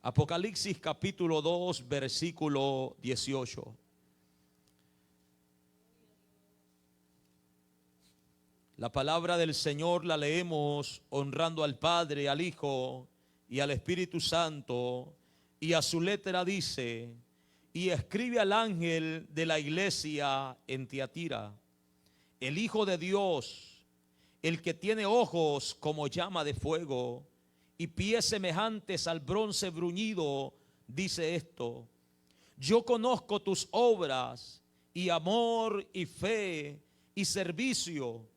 Apocalipsis capítulo 2, versículo 18. La palabra del Señor la leemos honrando al Padre, al Hijo y al Espíritu Santo. Y a su letra dice: y escribe al ángel de la iglesia en Tiatira, el Hijo de Dios, el que tiene ojos como llama de fuego y pies semejantes al bronce bruñido, dice esto: yo conozco tus obras y amor y fe y servicio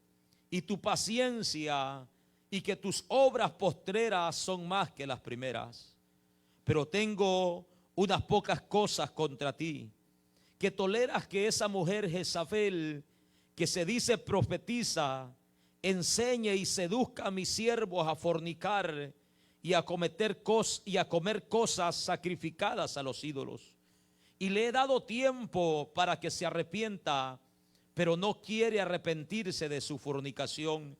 y tu paciencia, y que tus obras postreras son más que las primeras. Pero tengo unas pocas cosas contra ti, que toleras que esa mujer Jezabel, que se dice profetiza, enseñe y seduzca a mis siervos a fornicar y a comer cosas sacrificadas a los ídolos. Y le he dado tiempo para que se arrepienta, pero no quiere arrepentirse de su fornicación.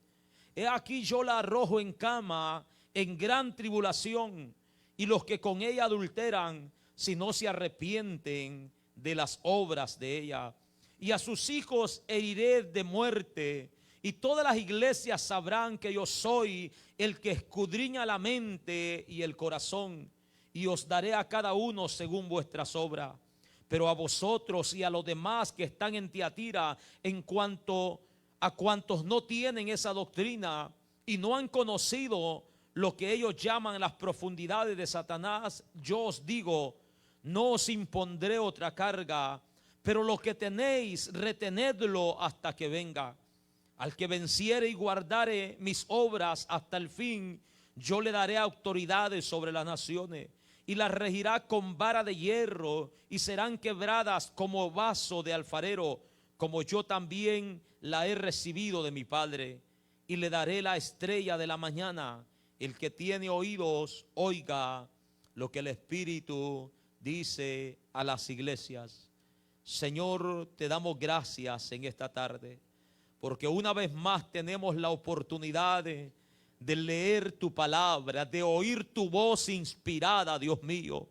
He aquí yo la arrojo en cama en gran tribulación, y los que con ella adulteran, si no se arrepienten de las obras de ella. Y a sus hijos heriré de muerte, y todas las iglesias sabrán que yo soy el que escudriña la mente y el corazón, y os daré a cada uno según vuestras obras. Pero a vosotros y a los demás que están en Tiatira, en cuanto a cuantos no tienen esa doctrina y no han conocido lo que ellos llaman las profundidades de Satanás, yo os digo: no os impondré otra carga, pero lo que tenéis, retenedlo hasta que venga. Al que venciere y guardare mis obras hasta el fin, yo le daré autoridades sobre las naciones, y las regirá con vara de hierro, y serán quebradas como vaso de alfarero, como yo también la he recibido de mi Padre. Y le daré la estrella de la mañana. El que tiene oídos, oiga lo que el Espíritu dice a las iglesias. Señor, te damos gracias en esta tarde, porque una vez más tenemos la oportunidad de leer tu palabra, de oír tu voz inspirada, Dios mío.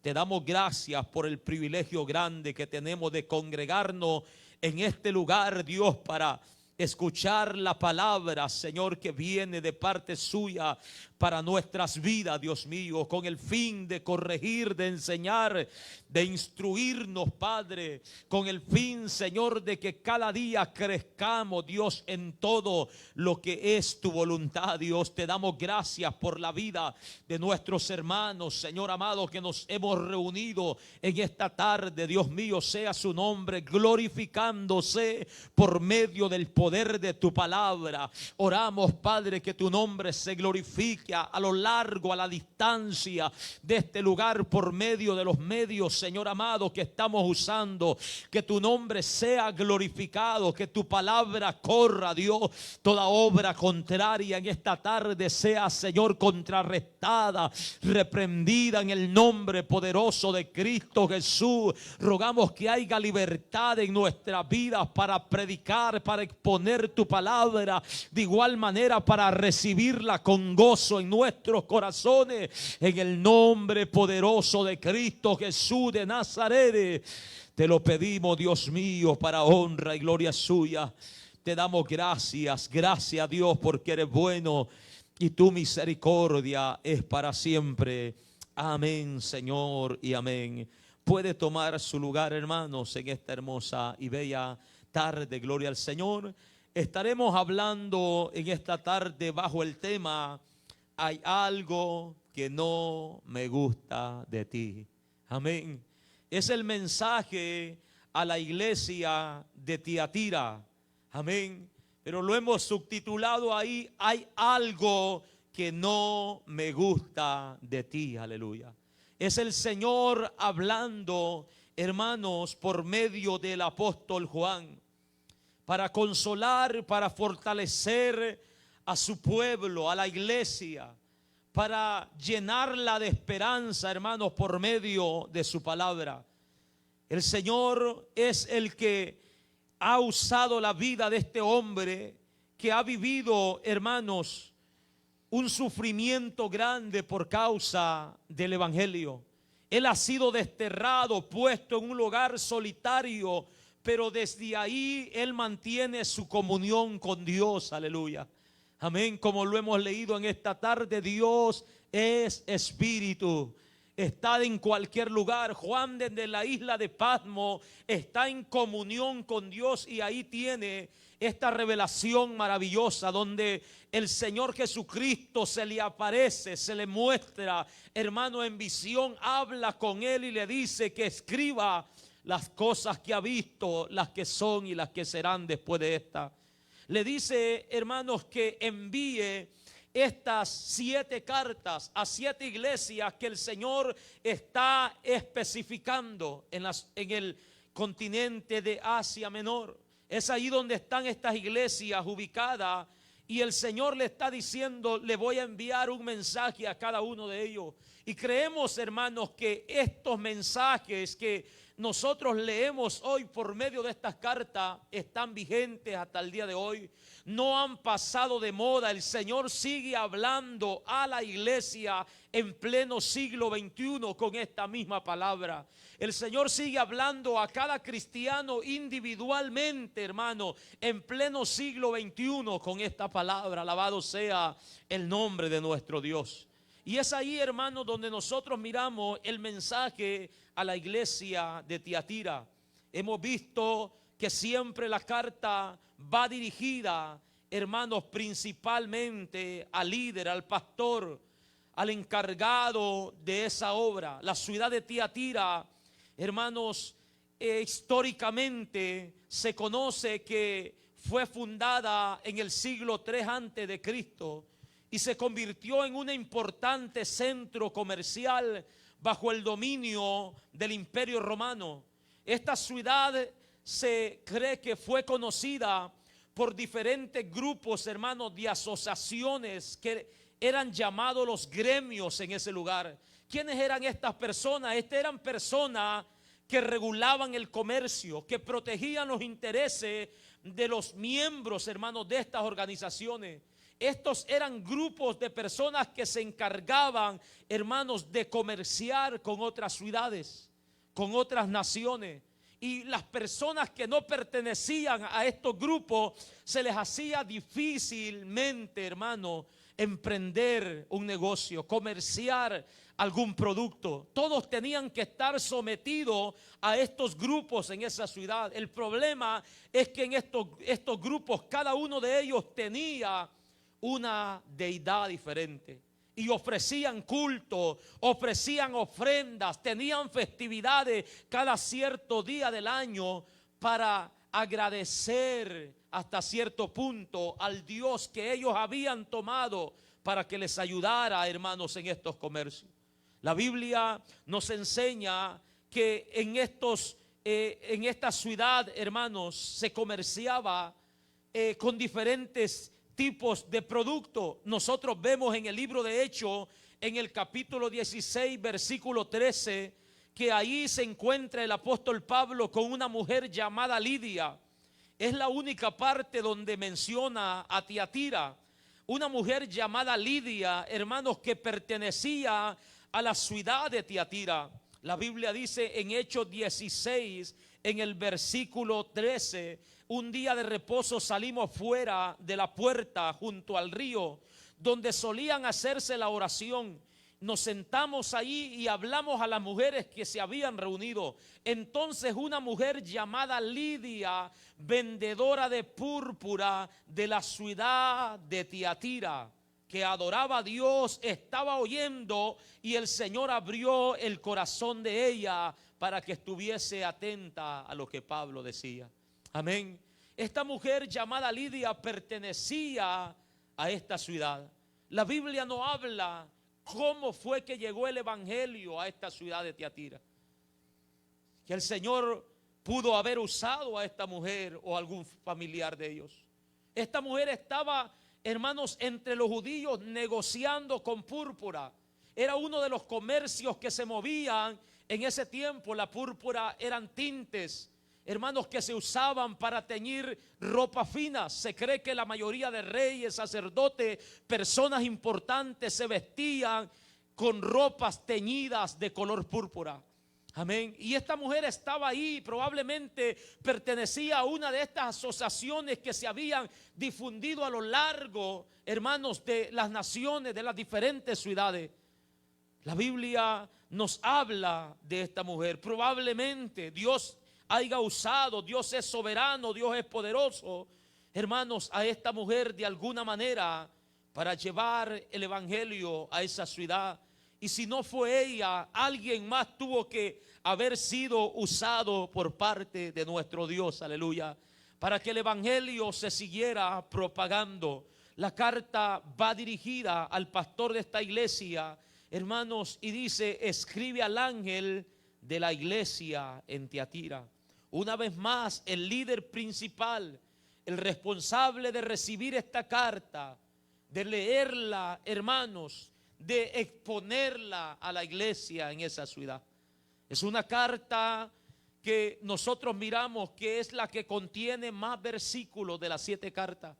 Te damos gracias por el privilegio grande que tenemos de congregarnos en este lugar, Dios, para escuchar la palabra, Señor, que viene de parte suya para nuestras vidas, Dios mío, con el fin de corregir, de enseñar, de instruirnos, Padre, con el fin, Señor, de que cada día crezcamos, Dios, en todo lo que es tu voluntad. Dios, te damos gracias por la vida de nuestros hermanos, Señor amado, que nos hemos reunido en esta tarde. Dios mío, sea su nombre glorificándose por medio del poder de tu palabra. Oramos, Padre, que tu nombre se glorifique a lo largo, a la distancia de este lugar, por medio de los medios, Señor amado, que estamos usando. Que tu nombre sea glorificado, que tu palabra corra, Dios. Toda obra contraria en esta tarde sea, Señor, contrarrestada, reprendida en el nombre poderoso de Cristo Jesús. Rogamos que haya libertad en nuestras vidas para predicar, para exponer tu palabra, de igual manera para recibirla con gozo en nuestros corazones, en el nombre poderoso de Cristo Jesús de Nazaret. Te lo pedimos, Dios mío, para honra y gloria suya. Te damos gracias, gracias, Dios, porque eres bueno y tu misericordia es para siempre. Amén, Señor, y amén. Puede tomar su lugar, hermanos, en esta hermosa y bella tarde. Gloria al Señor. Estaremos hablando en esta tarde bajo el tema: hay algo que no me gusta de ti. Amén. Es el mensaje a la iglesia de Tiatira. Amén. Pero lo hemos subtitulado ahí: hay algo que no me gusta de ti. Aleluya. Es el Señor hablando, hermanos, por medio del apóstol Juan, para consolar, para fortalecer a su pueblo, a la iglesia, para llenarla de esperanza, hermanos, por medio de su palabra. El Señor es el que ha usado la vida de este hombre que ha vivido, hermanos, un sufrimiento grande por causa del evangelio. Él ha sido desterrado, puesto en un lugar solitario, pero desde ahí él mantiene su comunión con Dios. Aleluya. Amén. Como lo hemos leído en esta tarde, Dios es espíritu. Está en cualquier lugar. Juan, desde la isla de Patmos, está en comunión con Dios, y ahí tiene esta revelación maravillosa donde el Señor Jesucristo se le aparece, se le muestra, hermano, en visión, habla con él y le dice que escriba las cosas que ha visto, las que son y las que serán después de esta. Le dice, hermanos, que envíe estas 7 cartas a 7 iglesias que el Señor está especificando en el continente de Asia Menor. Es ahí donde están estas iglesias ubicadas, y el Señor le está diciendo: le voy a enviar un mensaje a cada uno de ellos. Y creemos, hermanos, que estos mensajes que nosotros leemos hoy por medio de estas cartas están vigentes hasta el día de hoy. No han pasado de moda. El Señor sigue hablando a la iglesia en pleno siglo XXI con esta misma palabra. El Señor sigue hablando a cada cristiano individualmente, hermano, en pleno siglo XXI con esta palabra. Alabado sea el nombre de nuestro Dios. Y es ahí, hermano, donde nosotros miramos el mensaje a la iglesia de Tiatira. Hemos visto que siempre la carta va dirigida, hermanos, principalmente al líder, al pastor, al encargado de esa obra. La ciudad de Tiatira, hermanos, históricamente se conoce que fue fundada en el siglo III antes de Cristo y se convirtió en un importante centro comercial bajo el dominio del Imperio Romano. Esta ciudad se cree que fue conocida por diferentes grupos, hermanos, de asociaciones que eran llamados los gremios en ese lugar. ¿Quiénes eran estas personas? Estas eran personas que regulaban el comercio, que protegían los intereses de los miembros, hermanos, de estas organizaciones. Estos eran grupos de personas que se encargaban, hermanos, de comerciar con otras ciudades, con otras naciones. Y las personas que no pertenecían a estos grupos, se les hacía difícilmente, hermano, emprender un negocio, comerciar algún producto. Todos tenían que estar sometidos a estos grupos en esa ciudad. El problema es que en estos grupos, cada uno de ellos tenía una deidad diferente, y ofrecían culto, ofrecían ofrendas, tenían festividades cada cierto día del año para agradecer hasta cierto punto al Dios que ellos habían tomado para que les ayudara, hermanos, en estos comercios. La Biblia nos enseña que en esta ciudad, hermanos, se comerciaba con diferentes tipos de productos. Nosotros vemos en el libro de Hechos, en el capítulo 16, versículo 13, que ahí se encuentra el apóstol Pablo con una mujer llamada Lidia. Es la única parte donde menciona a Tiatira. Una mujer llamada Lidia, hermanos, que pertenecía a la ciudad de Tiatira. La Biblia dice en Hechos 16, en el versículo 13: un día de reposo salimos fuera de la puerta junto al río donde solían hacerse la oración. Nos sentamos ahí y hablamos a las mujeres que se habían reunido. Entonces una mujer llamada Lidia, vendedora de púrpura de la ciudad de Tiatira, que adoraba a Dios, estaba oyendo, y el Señor abrió el corazón de ella para que estuviese atenta a lo que Pablo decía. Amén. Esta mujer llamada Lidia pertenecía a esta ciudad. La Biblia no habla cómo fue que llegó el evangelio a esta ciudad de Tiatira. Que el Señor pudo haber usado a esta mujer o algún familiar de ellos. Esta mujer estaba, hermanos, entre los judíos negociando con púrpura. Era uno de los comercios que se movían en ese tiempo. La púrpura eran tintes, hermanos, que se usaban para teñir ropa fina. Se cree que la mayoría de reyes, sacerdotes, personas importantes se vestían con ropas teñidas de color púrpura. Amén. Y esta mujer estaba ahí, probablemente pertenecía a una de estas asociaciones que se habían difundido a lo largo, hermanos, de las naciones, de las diferentes ciudades. La Biblia nos habla de esta mujer. Probablemente Dios haya usado, Dios es soberano, Dios es poderoso, hermanos, a esta mujer de alguna manera para llevar el evangelio a esa ciudad. Y si no fue ella, alguien más tuvo que haber sido usado por parte de nuestro Dios, aleluya, para que el evangelio se siguiera propagando. La carta va dirigida al pastor de esta iglesia, hermanos, y dice: escribe al ángel de la iglesia en Tiatira. Una vez más, el líder principal, el responsable de recibir esta carta, de leerla, hermanos, de exponerla a la iglesia en esa ciudad. Es una carta que nosotros miramos que es la que contiene más versículos de las 7 cartas.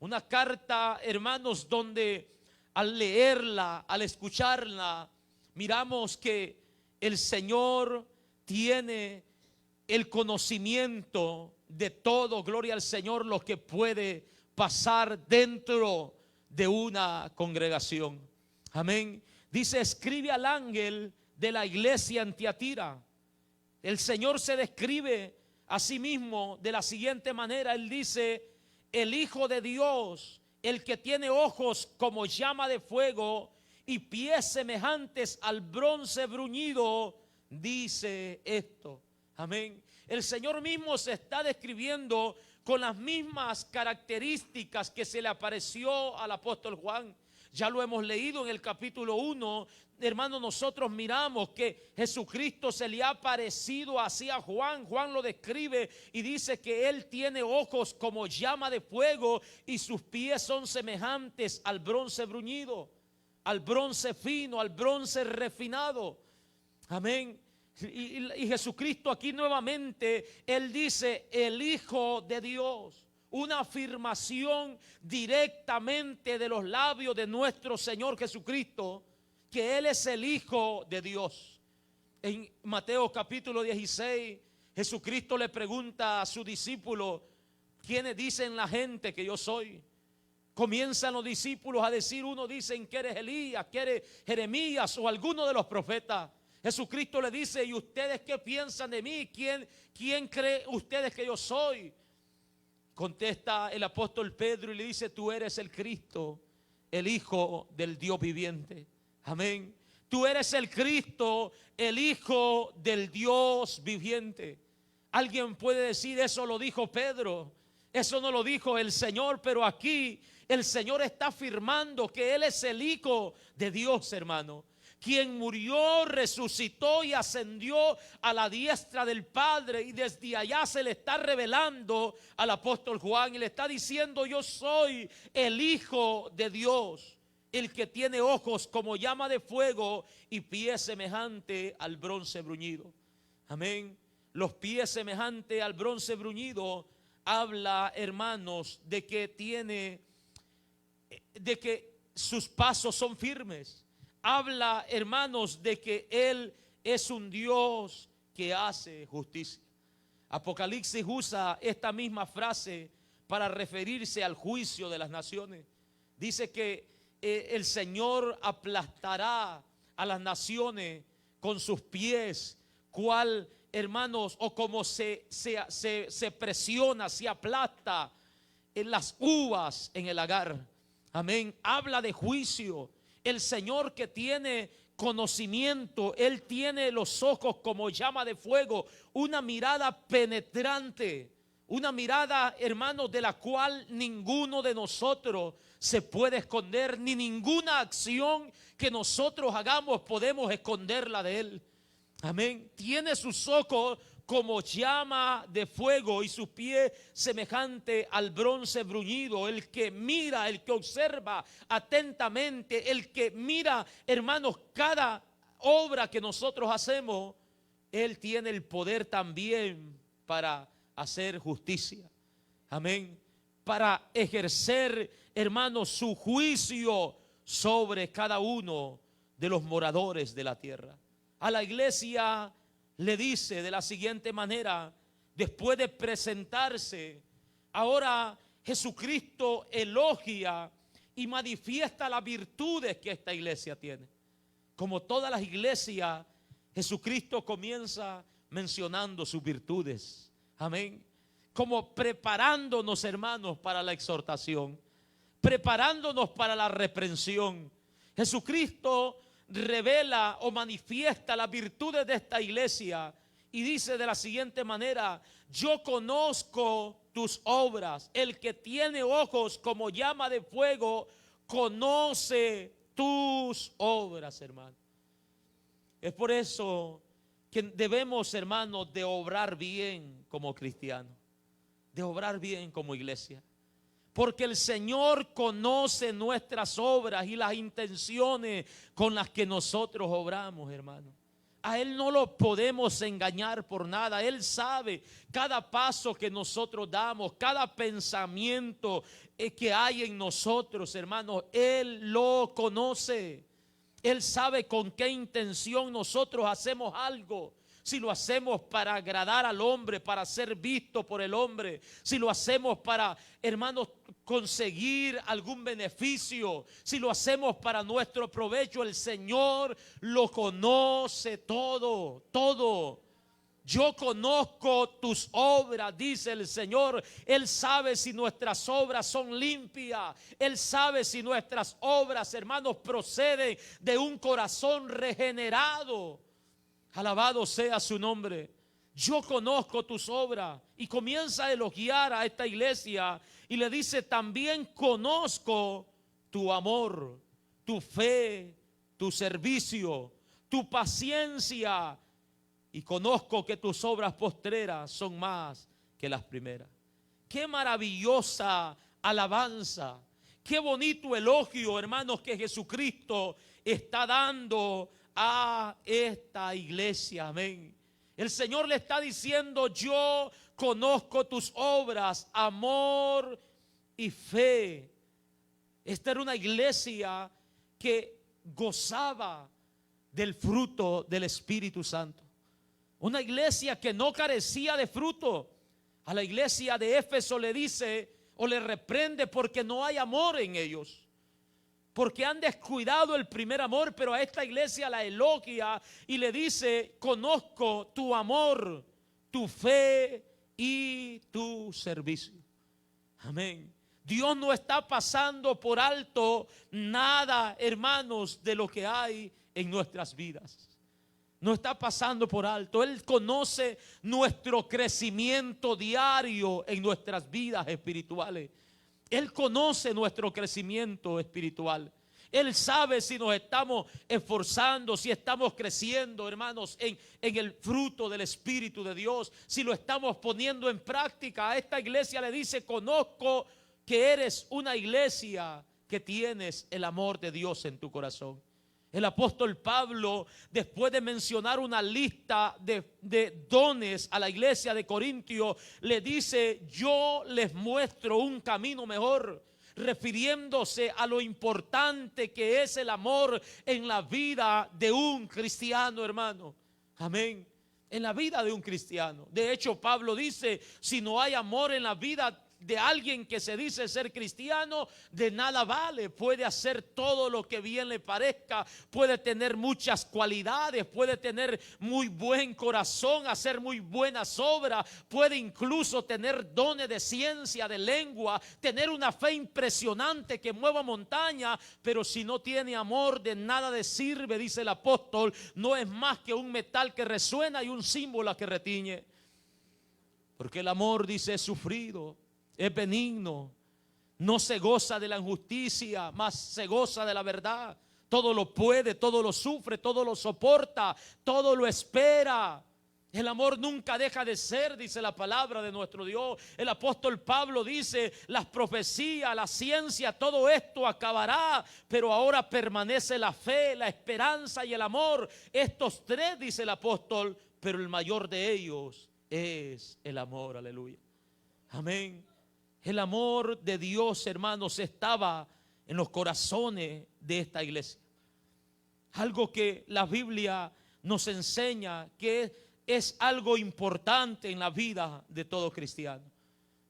Una carta, hermanos, donde al leerla, al escucharla, miramos que el Señor tiene el conocimiento de todo, gloria al Señor, lo que puede pasar dentro de una congregación. Amén. Dice: escribe al ángel de la iglesia en Tiatira. El Señor se describe a sí mismo de la siguiente manera. Él dice: el Hijo de Dios, el que tiene ojos como llama de fuego y pies semejantes al bronce bruñido, dice esto. Amén. El Señor mismo se está describiendo con las mismas características que se le apareció al apóstol Juan. Ya lo hemos leído en el capítulo 1, hermano. Nosotros miramos que Jesucristo se le ha aparecido así a Juan. Juan lo describe y dice que él tiene ojos como llama de fuego y sus pies son semejantes al bronce bruñido, al bronce fino, al bronce refinado. Amén. Y Jesucristo aquí nuevamente, él dice: el Hijo de Dios. Una afirmación directamente de los labios de nuestro Señor Jesucristo, que Él es el Hijo de Dios. En Mateo capítulo 16, Jesucristo le pregunta a su discípulo: ¿quiénes dicen la gente que yo soy? Comienzan los discípulos a decir: uno dicen que eres Elías, que eres Jeremías o alguno de los profetas. Jesucristo le dice: ¿y ustedes qué piensan de mí? ¿Quién cree ustedes que yo soy? Contesta el apóstol Pedro y le dice: tú eres el Cristo, el Hijo del Dios viviente. Amén. Tú eres el Cristo, el Hijo del Dios viviente. Alguien puede decir: eso lo dijo Pedro, eso no lo dijo el Señor. Pero aquí el Señor está afirmando que Él es el Hijo de Dios, hermano, quien murió, resucitó y ascendió a la diestra del Padre, y desde allá se le está revelando al apóstol Juan y le está diciendo: yo soy el Hijo de Dios, el que tiene ojos como llama de fuego y pies semejante al bronce bruñido. Amén. Los pies semejantes al bronce bruñido habla, hermanos, de que sus pasos son firmes. Habla, hermanos, de que Él es un Dios que hace justicia. Apocalipsis usa esta misma frase para referirse al juicio de las naciones. Dice que el Señor aplastará a las naciones con sus pies, cual, hermanos, o como se presiona, se aplasta en las uvas en el lagar. Amén. Habla de juicio. El Señor, que tiene conocimiento, Él tiene los ojos como llama de fuego, una mirada penetrante, una mirada, hermanos, de la cual ninguno de nosotros se puede esconder, ni ninguna acción que nosotros hagamos podemos esconderla de Él. Amén. Tiene sus ojos como llama de fuego y sus pies semejante al bronce bruñido. El que mira, el que observa atentamente, el que mira, hermanos, cada obra que nosotros hacemos, Él tiene el poder también para hacer justicia. Amén. Para ejercer, hermanos, su juicio sobre cada uno de los moradores de la tierra. A la iglesia le dice de la siguiente manera, después de presentarse, ahora Jesucristo elogia y manifiesta las virtudes que esta iglesia tiene. Como todas las iglesias, Jesucristo comienza mencionando sus virtudes. Amén. Como preparándonos, hermanos, para la exhortación, preparándonos para la reprensión. Jesucristo revela o manifiesta las virtudes de esta iglesia y dice de la siguiente manera: yo conozco tus obras. El que tiene ojos como llama de fuego conoce tus obras, hermano. Es por eso que debemos, hermanos, de obrar bien como cristianos, de obrar bien como iglesia, porque el Señor conoce nuestras obras y las intenciones con las que nosotros obramos, hermano. A Él no lo podemos engañar por nada. Él sabe cada paso que nosotros damos, cada pensamiento que hay en nosotros, hermanos. Él lo conoce. Él sabe con qué intención nosotros hacemos algo. Si lo hacemos para agradar al hombre, para ser visto por el hombre, si lo hacemos para, hermanos, conseguir algún beneficio, si lo hacemos para nuestro provecho, el Señor lo conoce todo, todo. Yo conozco tus obras, dice el Señor. Él sabe si nuestras obras son limpias. Él sabe si nuestras obras, hermanos, proceden de un corazón regenerado. Alabado sea su nombre. Yo conozco tus obras. Y comienza a elogiar a esta iglesia y le dice: también conozco tu amor, tu fe, tu servicio, tu paciencia, y conozco que tus obras postreras son más que las primeras. Qué maravillosa alabanza, qué bonito elogio, hermanos, que Jesucristo está dando a esta iglesia. Amén. El Señor le está diciendo: yo conozco tus obras, amor y fe. Esta era una iglesia que gozaba del fruto del Espíritu Santo. Una iglesia que no carecía de fruto. A la iglesia de Éfeso le dice o le reprende porque no hay amor en ellos, porque han descuidado el primer amor. Pero a esta iglesia la elogia y le dice: conozco tu amor, tu fe y tu servicio. Amén. Dios no está pasando por alto nada, hermanos, de lo que hay en nuestras vidas. No está pasando por alto. Él conoce nuestro crecimiento diario en nuestras vidas espirituales. Él conoce nuestro crecimiento espiritual. Él sabe si nos estamos esforzando, si estamos creciendo, hermanos, en el fruto del Espíritu de Dios, si lo estamos poniendo en práctica. A esta iglesia le dice: conozco que eres una iglesia que tienes el amor de Dios en tu corazón. El apóstol Pablo, después de mencionar una lista de dones a la iglesia de Corintio, le dice: yo les muestro un camino mejor, refiriéndose a lo importante que es el amor en la vida de un cristiano, hermano. Amén. En la vida de un cristiano. De hecho, Pablo dice: si no hay amor en la vida de alguien que se dice ser cristiano, de nada vale. Puede hacer todo lo que bien le parezca, puede tener muchas cualidades, puede tener muy buen corazón, hacer muy buenas obras, puede incluso tener dones de ciencia, de lengua, tener una fe impresionante que mueva montaña, pero si no tiene amor, de nada le sirve, dice el apóstol. No es más que un metal que resuena y un símbolo que retiñe. Porque el amor, dice, es sufrido, es benigno, no se goza de la injusticia, mas se goza de la verdad. Todo lo puede, todo lo sufre, todo lo soporta, todo lo espera. El amor nunca deja de ser, dice la palabra de nuestro Dios. El apóstol Pablo dice: las profecías, la ciencia, todo esto acabará, pero ahora permanece la fe, la esperanza y el amor. Estos tres, dice el apóstol, pero el mayor de ellos es el amor, aleluya. Amén. El amor de Dios, hermanos, estaba en los corazones de esta iglesia. Algo que la Biblia nos enseña que es algo importante en la vida de todo cristiano.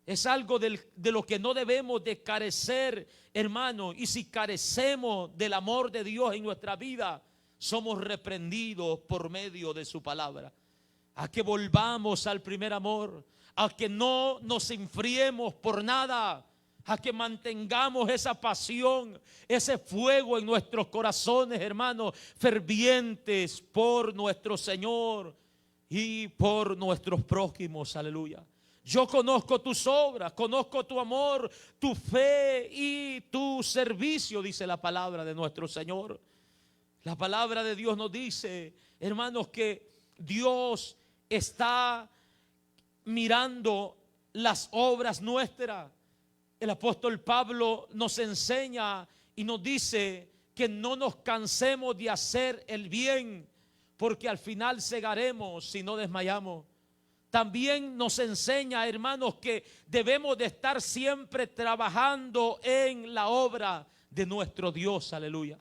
Es algo de lo que no debemos de carecer, hermano. Y si carecemos del amor de Dios en nuestra vida, somos reprendidos por medio de su palabra. A que volvamos al primer amor, a que no nos enfriemos por nada, a que mantengamos esa pasión, ese fuego en nuestros corazones, hermanos, fervientes por nuestro Señor y por nuestros prójimos, aleluya. Yo conozco tus obras, conozco tu amor, tu fe y tu servicio, dice la palabra de nuestro Señor. La palabra de Dios nos dice, hermanos, que Dios está mirando las obras nuestras. El apóstol Pablo nos enseña y nos dice que no nos cansemos de hacer el bien, porque al final cegaremos si no desmayamos. También nos enseña, hermanos, que debemos de estar siempre trabajando en la obra de nuestro Dios, aleluya.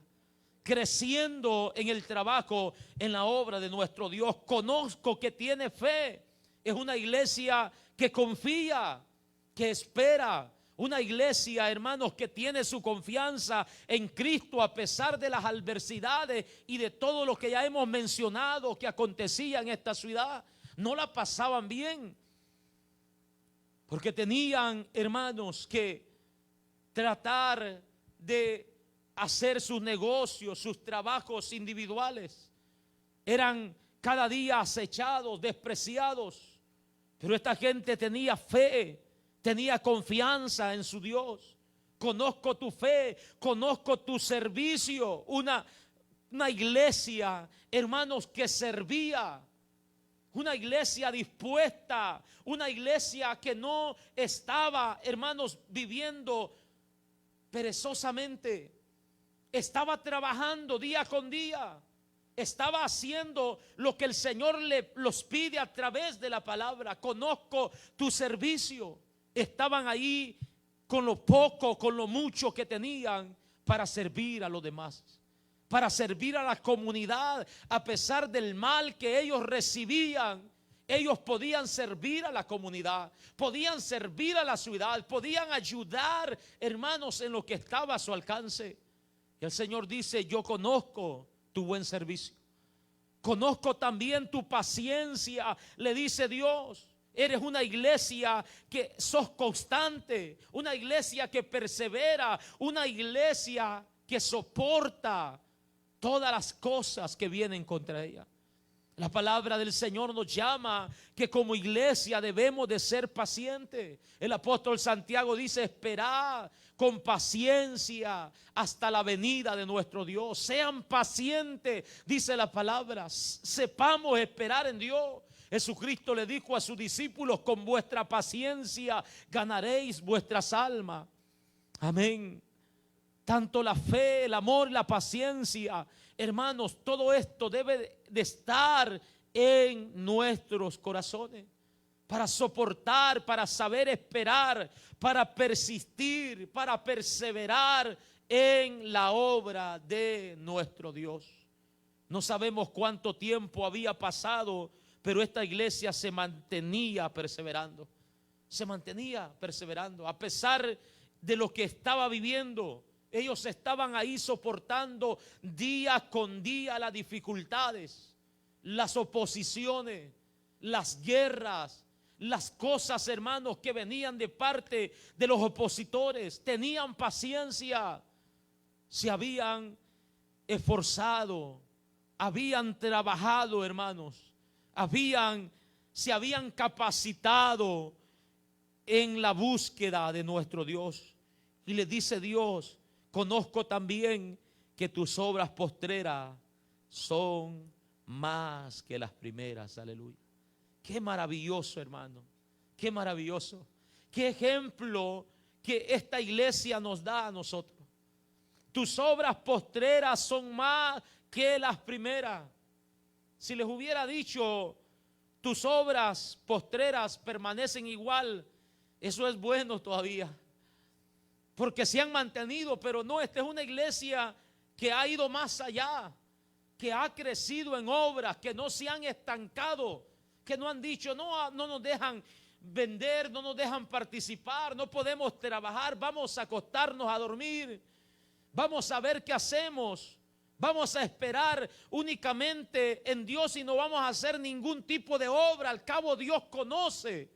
Creciendo en el trabajo, en la obra de nuestro Dios. Conozco que tiene fe. Es una iglesia que confía, que espera. Una iglesia, hermanos, que tiene su confianza en Cristo a pesar de las adversidades y de todo lo que ya hemos mencionado que acontecía en esta ciudad. No la pasaban bien, porque tenían, hermanos, que tratar de hacer sus negocios, sus trabajos individuales. Eran cada día acechados, despreciados. Pero esta gente tenía fe, tenía confianza en su Dios. Conozco tu fe, conozco tu servicio. Una iglesia, hermanos, que servía. Una iglesia dispuesta, una iglesia que no estaba, hermanos, viviendo perezosamente. Estaba trabajando día con día. Estaba haciendo lo que el Señor los pide a través de la palabra. Conozco tu servicio. Estaban ahí con lo poco, con lo mucho que tenían para servir a los demás, para servir a la comunidad. A pesar del mal que ellos recibían, ellos podían servir a la comunidad, podían servir a la ciudad, podían ayudar, hermanos, en lo que estaba a su alcance. Y el Señor dice: yo conozco tu buen servicio, conozco también tu paciencia, le dice Dios. Eres una iglesia que sos constante, una iglesia que persevera, una iglesia que soporta todas las cosas que vienen contra ella. La palabra del Señor nos llama que como iglesia debemos de ser pacientes. El apóstol Santiago dice: esperad con paciencia hasta la venida de nuestro Dios. Sean pacientes, dice la palabra. Sepamos esperar en Dios. Jesucristo le dijo a sus discípulos: con vuestra paciencia ganaréis vuestras almas. Amén. Tanto la fe, el amor, la paciencia, hermanos, todo esto debe de estar en nuestros corazones. Para soportar, para saber esperar, para persistir, para perseverar en la obra de nuestro Dios. No sabemos cuánto tiempo había pasado, pero esta iglesia se mantenía perseverando. Se mantenía perseverando. A pesar de lo que estaba viviendo, ellos estaban ahí soportando día con día las dificultades, las oposiciones, las guerras, las cosas, hermanos, que venían de parte de los opositores. Tenían paciencia, se habían esforzado, habían trabajado, hermanos, se habían capacitado en la búsqueda de nuestro Dios. Y le dice Dios: conozco también que tus obras postreras son más que las primeras. Aleluya. Qué maravilloso, hermano. Qué maravilloso. Qué ejemplo que esta iglesia nos da a nosotros. Tus obras postreras son más que las primeras. Si les hubiera dicho tus obras postreras permanecen igual, eso es bueno todavía, porque se han mantenido. Pero no, esta es una iglesia que ha ido más allá, que ha crecido en obras, que no se han estancado, que no han dicho, no nos dejan vender, no nos dejan participar, no podemos trabajar, vamos a acostarnos a dormir, vamos a ver qué hacemos, vamos a esperar únicamente en Dios y no vamos a hacer ningún tipo de obra, al cabo Dios conoce.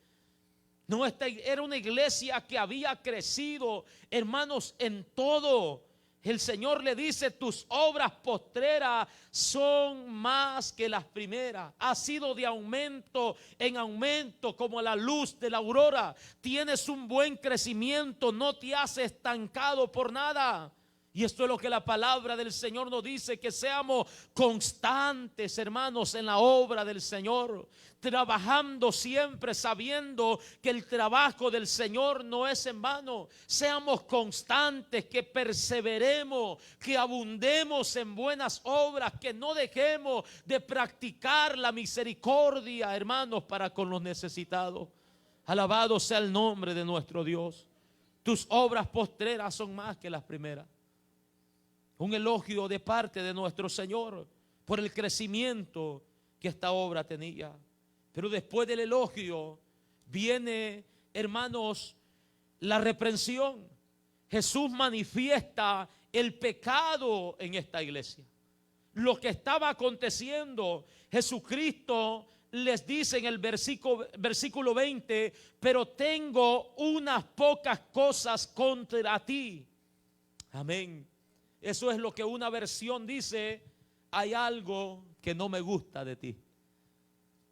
No, esta era una iglesia que había crecido, hermanos, en todo. El Señor le dice, tus obras postreras son más que las primeras. Ha sido de aumento en aumento como la luz de la aurora. Tienes un buen crecimiento, no te has estancado por nada. Y esto es lo que la palabra del Señor nos dice, que seamos constantes, hermanos, en la obra del Señor, trabajando siempre sabiendo que el trabajo del Señor no es en vano. Seamos constantes, que perseveremos, que abundemos en buenas obras, que no dejemos de practicar la misericordia, hermanos, para con los necesitados. Alabado sea el nombre de nuestro Dios. Tus obras postreras son más que las primeras. Un elogio de parte de nuestro Señor por el crecimiento que esta obra tenía. Pero después del elogio viene, hermanos, la reprensión. Jesús manifiesta el pecado en esta iglesia. Lo que estaba aconteciendo, Jesucristo les dice en el versículo 20, pero tengo unas pocas cosas contra ti. Amén. Eso es lo que una versión dice, hay algo que no me gusta de ti.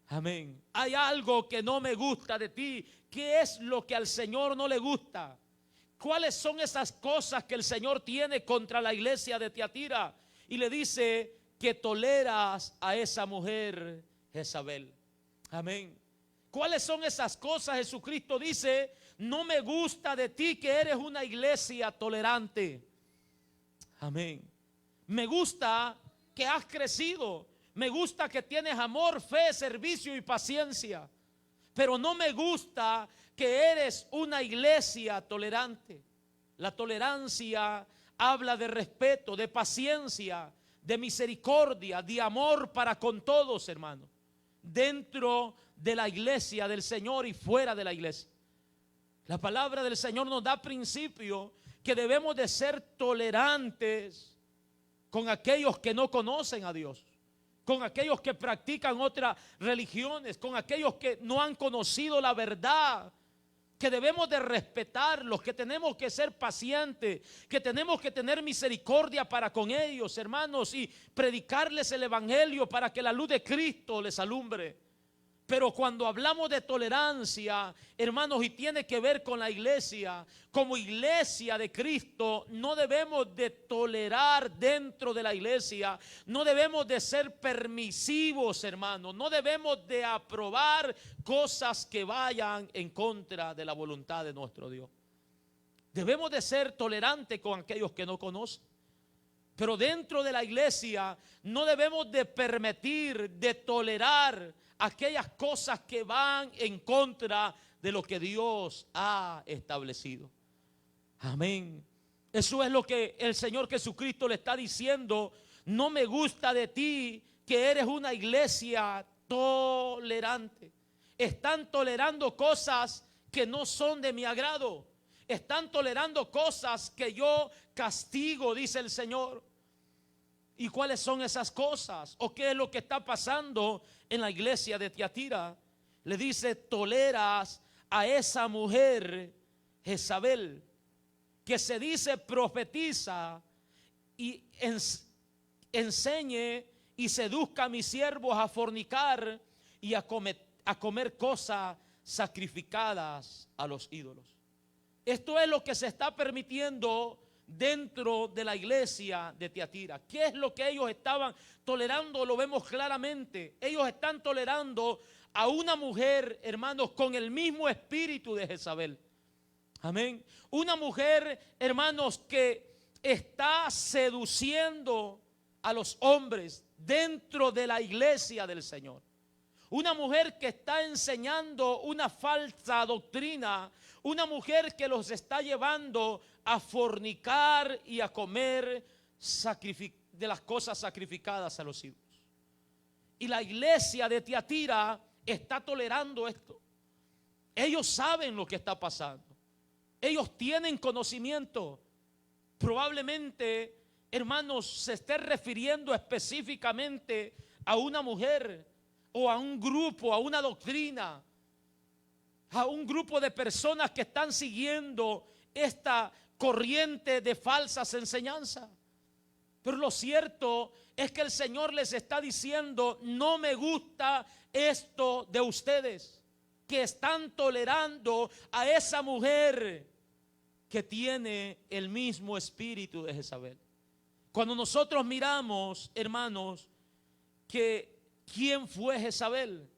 Amén. Hay algo que no me gusta de ti. ¿Qué es lo que al Señor no le gusta? ¿Cuáles son esas cosas que el Señor tiene contra la iglesia de Tiatira? Y le dice que toleras a esa mujer Jezabel. Amén. ¿Cuáles son esas cosas? Jesucristo dice, no me gusta de ti que eres una iglesia tolerante. Amén. Me gusta que has crecido. Me gusta que tienes amor, fe, servicio y paciencia. Pero no me gusta que eres una iglesia tolerante. La tolerancia habla de respeto, de paciencia, de misericordia, de amor para con todos, hermanos. Dentro de la iglesia del Señor y fuera de la iglesia. La palabra del Señor nos da principio que debemos de ser tolerantes con aquellos que no conocen a Dios, con aquellos que practican otras religiones, con aquellos que no han conocido la verdad, que debemos de respetarlos, que tenemos que ser pacientes, que tenemos que tener misericordia para con ellos, hermanos, y predicarles el evangelio para que la luz de Cristo les alumbre. Pero cuando hablamos de tolerancia, hermanos, y tiene que ver con la iglesia, como iglesia de Cristo, no debemos de tolerar dentro de la iglesia, no debemos de ser permisivos, hermanos, no debemos de aprobar cosas que vayan en contra de la voluntad de nuestro Dios. Debemos de ser tolerantes con aquellos que no conocen. Pero dentro de la iglesia no debemos de permitir, de tolerar aquellas cosas que van en contra de lo que Dios ha establecido. Amén. Eso es lo que el Señor Jesucristo le está diciendo. No me gusta de ti que eres una iglesia tolerante. Están tolerando cosas que no son de mi agrado. Están tolerando cosas que yo castigo, dice el Señor. ¿Y cuáles son esas cosas? ¿O qué es lo que está pasando en la iglesia de Tiatira? Le dice, toleras a esa mujer Jezabel, que se dice profetiza y enseñe y seduzca a mis siervos a fornicar y a comer cosas sacrificadas a los ídolos. Esto es lo que se está permitiendo dentro de la iglesia de Tiatira. ¿Qué es lo que ellos estaban tolerando? Lo vemos claramente. Ellos están tolerando a una mujer, hermanos, con el mismo espíritu de Jezabel. Amén. Una mujer, hermanos, que está seduciendo a los hombres dentro de la iglesia del Señor. una mujer que está enseñando una falsa doctrina, una mujer que los está llevando a fornicar y a comer de las cosas sacrificadas a los ídolos. Y la iglesia de Tiatira está tolerando esto. Ellos saben lo que está pasando. Ellos tienen conocimiento. Probablemente, hermanos, se esté refiriendo específicamente a una mujer o a un grupo, a una doctrina, a un grupo de personas que están siguiendo esta corriente de falsas enseñanzas. Pero lo cierto es que el Señor les está diciendo: no me gusta esto de ustedes, que están tolerando a esa mujer que tiene el mismo espíritu de Jezabel. Cuando nosotros miramos, hermanos, que quién fue Jezabel,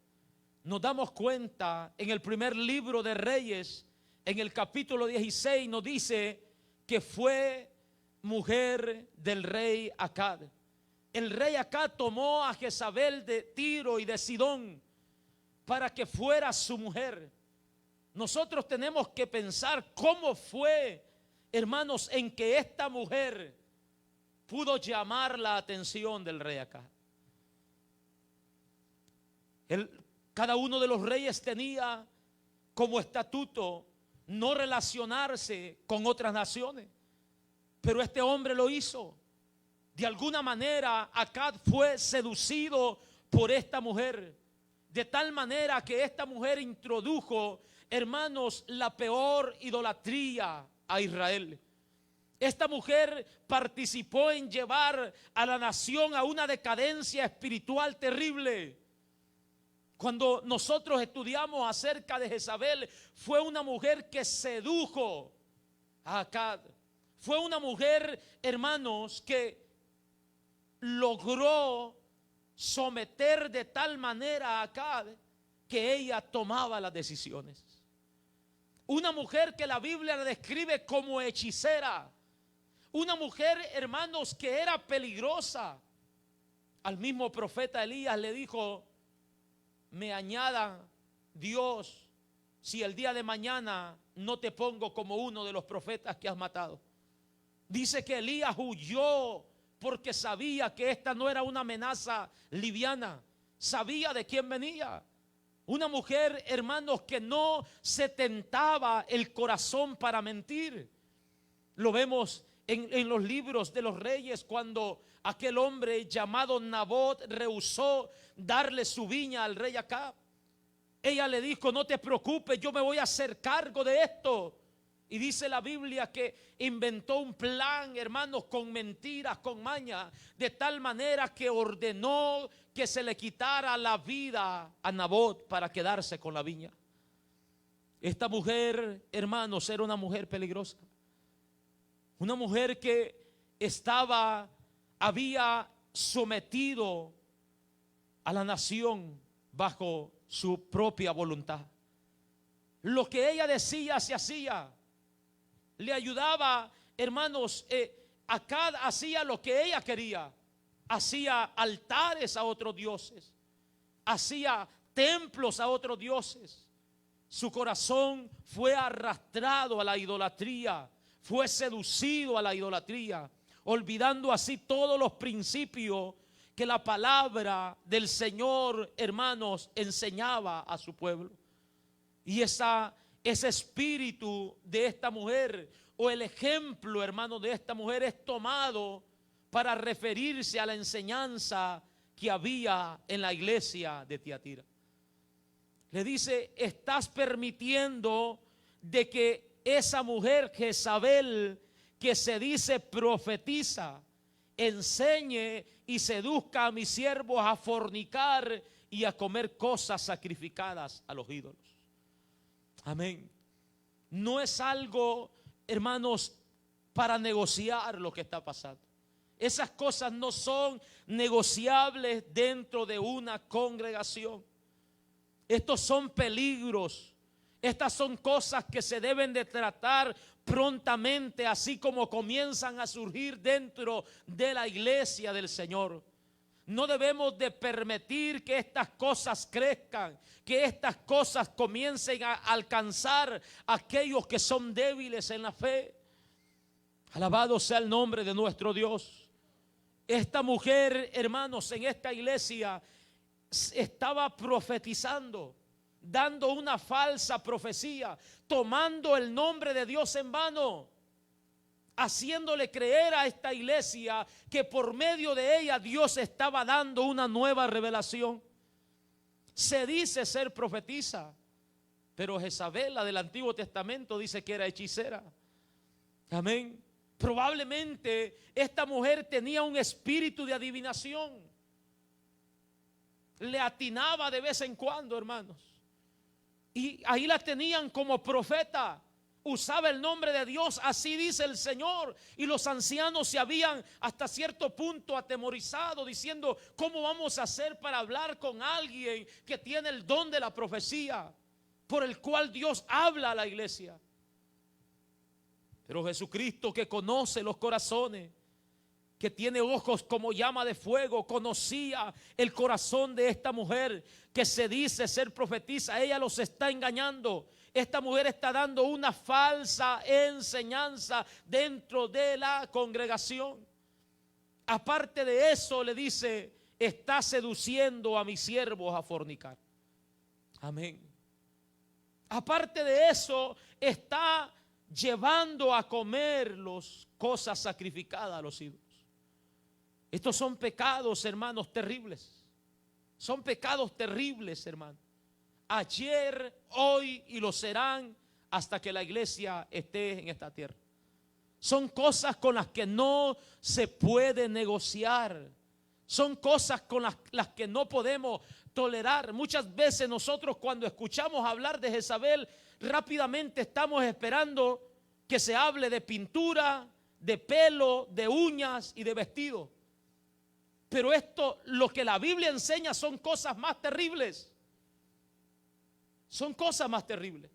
nos damos cuenta en el primer libro de Reyes, en el capítulo 16, nos dice que fue mujer del rey Acab. El rey Acab tomó a Jezabel de Tiro y de Sidón para que fuera su mujer. Nosotros tenemos que pensar cómo fue, hermanos, en que esta mujer pudo llamar la atención del rey Acab. Cada uno de los reyes tenía como estatuto no relacionarse con otras naciones, pero este hombre lo hizo. De alguna manera Acab fue seducido por esta mujer, de tal manera que esta mujer introdujo, hermanos, la peor idolatría a Israel. Esta mujer participó en llevar a la nación a una decadencia espiritual terrible. Cuando nosotros estudiamos acerca de Jezabel, fue una mujer que sedujo a Acab. Fue una mujer, hermanos, que logró someter de tal manera a Acab que ella tomaba las decisiones. Una mujer que la Biblia la describe como hechicera. Una mujer, hermanos, que era peligrosa. Al mismo profeta Elías le dijo: me añada Dios si el día de mañana no te pongo como uno de los profetas que has matado. Dice que Elías huyó porque sabía que esta no era una amenaza liviana. Sabía de quién venía. Una mujer, hermanos, que no se tentaba el corazón para mentir. Lo vemos en los libros de los reyes, cuando aquel hombre llamado Nabot rehusó darle su viña al rey Acab. Ella le dijo: no te preocupes, yo me voy a hacer cargo de esto. Y dice la Biblia que inventó un plan, hermanos, con mentiras, con maña, de tal manera que ordenó que se le quitara la vida a Nabot para quedarse con la viña. Esta mujer, hermanos, era una mujer peligrosa. Una mujer que había sometido a la nación bajo su propia voluntad. Lo que ella decía se hacía. Le ayudaba, hermanos, Acab hacía lo que ella quería. Hacía altares a otros dioses, hacía templos a otros dioses. Su corazón fue arrastrado a la idolatría, fue seducido a la idolatría, olvidando así todos los principios que la palabra del Señor, hermanos, enseñaba a su pueblo. Y ese espíritu de esta mujer, o el ejemplo, hermano, de esta mujer, es tomado para referirse a la enseñanza que había en la iglesia de Tiatira. Le dice: estás permitiendo de que esa mujer Jezabel, que se dice profetiza, enseñe y seduzca a mis siervos a fornicar y a comer cosas sacrificadas a los ídolos. Amén. No es algo, hermanos, para negociar lo que está pasando. Esas cosas no son negociables dentro de una congregación. Estos son peligros. Estas son cosas que se deben de tratar prontamente, así como comienzan a surgir dentro de la iglesia del Señor. No debemos de permitir que estas cosas crezcan, que estas cosas comiencen a alcanzar a aquellos que son débiles en la fe. Alabado sea el nombre de nuestro Dios. Esta mujer, hermanos, en esta iglesia estaba profetizando, dando una falsa profecía, tomando el nombre de Dios en vano, haciéndole creer a esta iglesia que por medio de ella Dios estaba dando una nueva revelación. Se dice ser profetisa, pero Jezabel, la del Antiguo Testamento, dice que era hechicera. Amén. Probablemente esta mujer tenía un espíritu de adivinación. Le atinaba de vez en cuando, hermanos. Y ahí la tenían como profeta. Usaba el nombre de Dios, así dice el Señor. Y los ancianos se habían hasta cierto punto atemorizado, diciendo: ¿cómo vamos a hacer para hablar con alguien que tiene el don de la profecía, por el cual Dios habla a la iglesia? Pero Jesucristo, que conoce los corazones, que tiene ojos como llama de fuego, conocía el corazón de esta mujer que se dice ser profetisa. Ella los está engañando. Esta mujer está dando una falsa enseñanza dentro de la congregación. Aparte de eso, le dice: está seduciendo a mis siervos a fornicar. Amén. Aparte de eso, está llevando a comer cosas sacrificadas a los ídolos. Estos son pecados, hermanos, terribles. Son pecados terribles, hermanos. Ayer, hoy y lo serán hasta que la iglesia esté en esta tierra. Son cosas con las que no se puede negociar. Son cosas con las que no podemos tolerar. Muchas veces nosotros, cuando escuchamos hablar de Jezabel, rápidamente estamos esperando que se hable de pintura, de pelo, de uñas y de vestido. Pero esto, lo que la Biblia enseña, son cosas más terribles. Son cosas más terribles.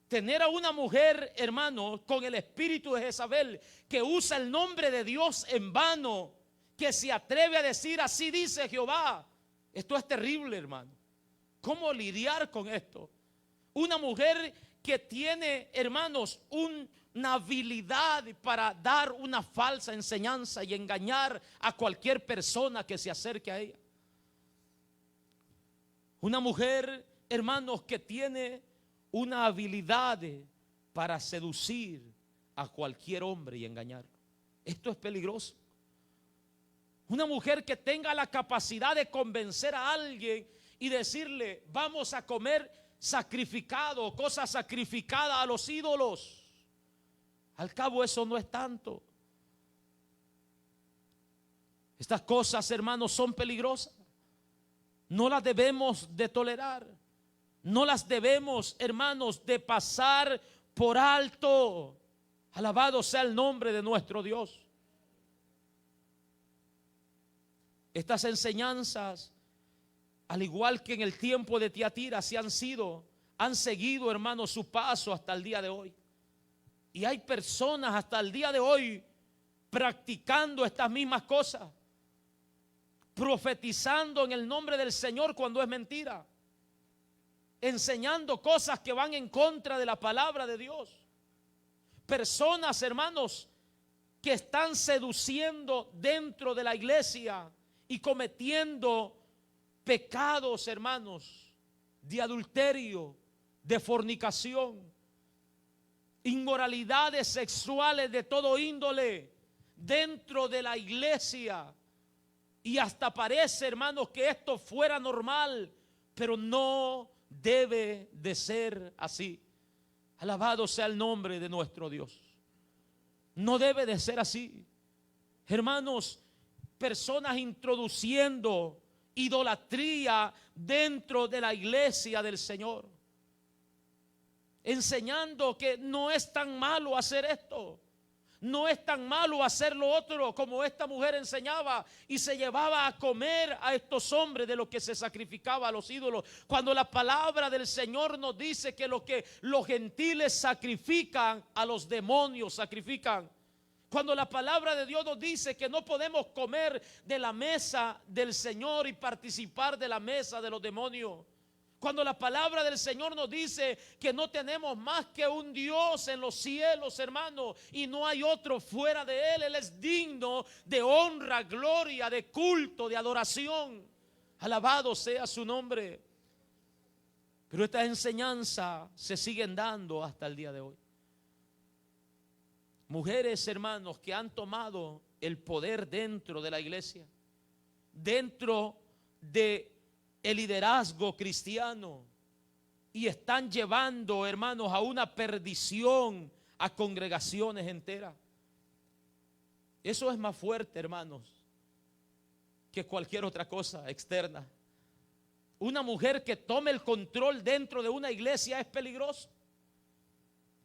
Tener a una mujer, hermano, con el espíritu de Jezabel, que usa el nombre de Dios en vano, que se atreve a decir: así dice Jehová. Esto es terrible, hermano. ¿Cómo lidiar con esto? Una mujer que tiene, hermanos, una habilidad para dar una falsa enseñanza y engañar a cualquier persona que se acerque a ella. Una mujer, hermanos, que tiene una habilidad para seducir a cualquier hombre y engañarlo. Esto es peligroso. Una mujer que tenga la capacidad de convencer a alguien y decirle: vamos a comer sacrificado, cosas sacrificadas a los ídolos. Al cabo, eso no es tanto. Estas cosas, hermanos, son peligrosas. No las debemos de tolerar. No las debemos, hermanos, de pasar por alto. Alabado sea el nombre de nuestro Dios. Estas enseñanzas, al igual que en el tiempo de Tiatira, han seguido, hermanos, su paso hasta el día de hoy. Y hay personas hasta el día de hoy practicando estas mismas cosas, profetizando en el nombre del Señor cuando es mentira, enseñando cosas que van en contra de la palabra de Dios. Personas, hermanos, que están seduciendo dentro de la iglesia y cometiendo pecados, hermanos, de adulterio, de fornicación, inmoralidades sexuales de todo índole dentro de la iglesia. Y hasta parece, hermanos, que esto fuera normal, pero no debe de ser así. Alabado sea el nombre de nuestro Dios. No debe de ser así. Hermanos, personas introduciendo idolatría dentro de la iglesia del Señor, enseñando que no es tan malo hacer esto, no es tan malo hacer lo otro, como esta mujer enseñaba, y se llevaba a comer a estos hombres de lo que se sacrificaba a los ídolos, cuando la palabra del Señor nos dice que lo que los gentiles sacrifican, a los demonios sacrifican. Cuando la palabra de Dios nos dice que no podemos comer de la mesa del Señor y participar de la mesa de los demonios. Cuando la palabra del Señor nos dice que no tenemos más que un Dios en los cielos, hermano, y no hay otro fuera de Él. Él es digno de honra, gloria, de culto, de adoración. Alabado sea su nombre. Pero estas enseñanzas se siguen dando hasta el día de hoy. Mujeres, hermanos, que han tomado el poder dentro de la iglesia, dentro de el liderazgo cristiano, y están llevando, hermanos, a una perdición a congregaciones enteras. Eso es más fuerte, hermanos, que cualquier otra cosa externa. Una mujer que tome el control dentro de una iglesia es peligroso.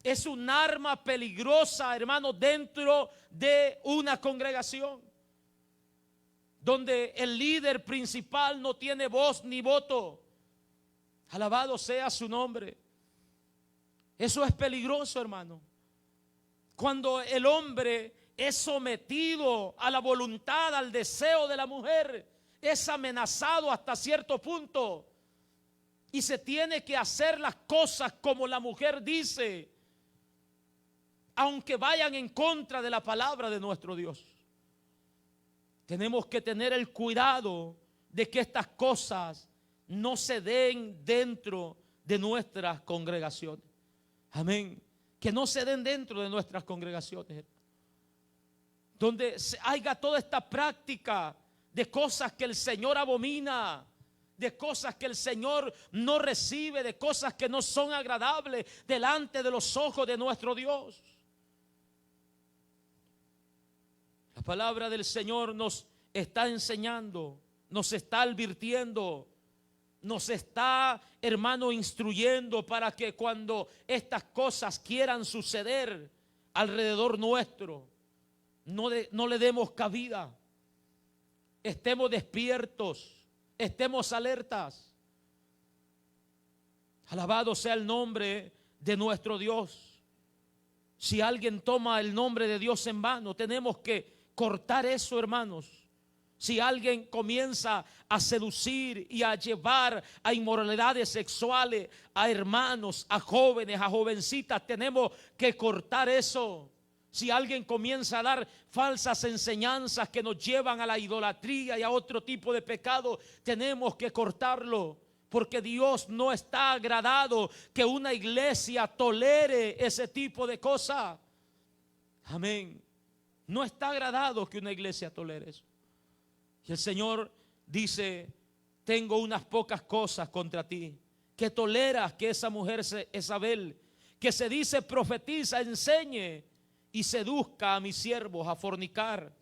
Es un arma peligrosa, hermanos, dentro de una congregación, donde el líder principal no tiene voz ni voto. Alabado sea su nombre. Eso es peligroso, hermano. Cuando el hombre es sometido a la voluntad, al deseo de la mujer, es amenazado hasta cierto punto y se tiene que hacer las cosas como la mujer dice, aunque vayan en contra de la palabra de nuestro Dios. Tenemos que tener el cuidado de que estas cosas no se den dentro de nuestras congregaciones. Amén. Que no se den dentro de nuestras congregaciones, donde haya toda esta práctica de cosas que el Señor abomina, de cosas que el Señor no recibe, de cosas que no son agradables delante de los ojos de nuestro Dios. La palabra del Señor nos está enseñando, nos está advirtiendo, nos está, hermano, instruyendo para que cuando estas cosas quieran suceder alrededor nuestro, no le demos cabida. Estemos despiertos, estemos alertas. Alabado sea el nombre de nuestro Dios. Si alguien toma el nombre de Dios en vano, tenemos que cortar eso, hermanos. Si alguien comienza a seducir y a llevar a inmoralidades sexuales a hermanos, a jóvenes, a jovencitas, tenemos que cortar eso. Si alguien comienza a dar falsas enseñanzas que nos llevan a la idolatría y a otro tipo de pecado, tenemos que cortarlo, porque Dios no está agradado que una iglesia tolere ese tipo de cosas. Amén. No está agradado que una iglesia tolere eso. Y el Señor dice: tengo unas pocas cosas contra ti, que toleras que esa mujer Jezabel, que se dice profetiza, enseñe y seduzca a mis siervos a fornicar,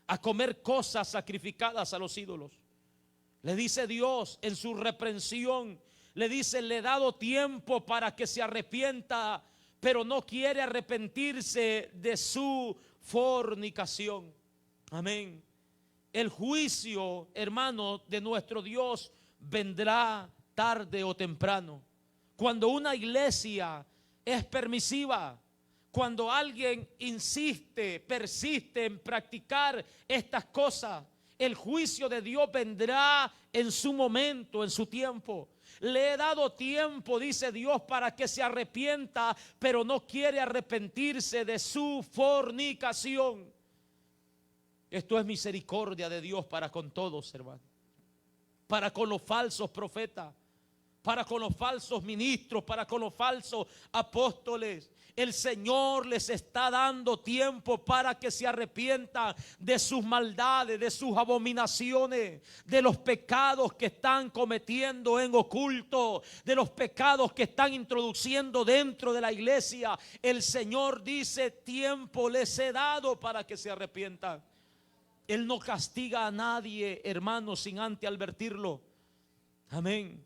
a comer cosas sacrificadas a los ídolos. Le dice Dios en su reprensión, le dice: le he dado tiempo para que se arrepienta, pero no quiere arrepentirse de su fornicación. Amén. El juicio, hermano, de nuestro Dios vendrá tarde o temprano. Cuando una iglesia es permisiva, cuando alguien insiste, persiste en practicar estas cosas, el juicio de Dios vendrá en su momento, en su tiempo. Le he dado tiempo, dice Dios, para que se arrepienta, pero no quiere arrepentirse de su fornicación. Esto es misericordia de Dios para con todos, hermano. Para con los falsos profetas, para con los falsos ministros, para con los falsos apóstoles. El Señor les está dando tiempo para que se arrepientan de sus maldades, de sus abominaciones, de los pecados que están cometiendo en oculto, de los pecados que están introduciendo dentro de la iglesia. El Señor dice: tiempo les he dado para que se arrepientan. Él no castiga a nadie, hermano, sin antes advertirlo. Amén.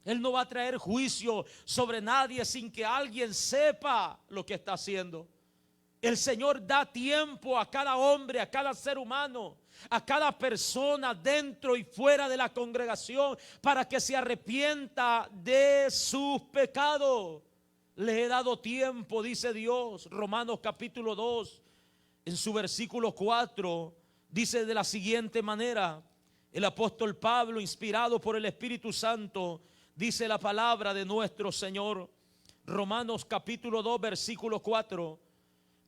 Él no va a traer juicio sobre nadie sin que alguien sepa lo que está haciendo. El Señor da tiempo a cada hombre, a cada ser humano, a cada persona dentro y fuera de la congregación para que se arrepienta de sus pecados. Le he dado tiempo, dice Dios, Romanos capítulo 2, En su versículo 4 dice de la siguiente manera, el apóstol Pablo, inspirado por el Espíritu Santo, dice la palabra de nuestro Señor. Romanos capítulo 2 versículo 4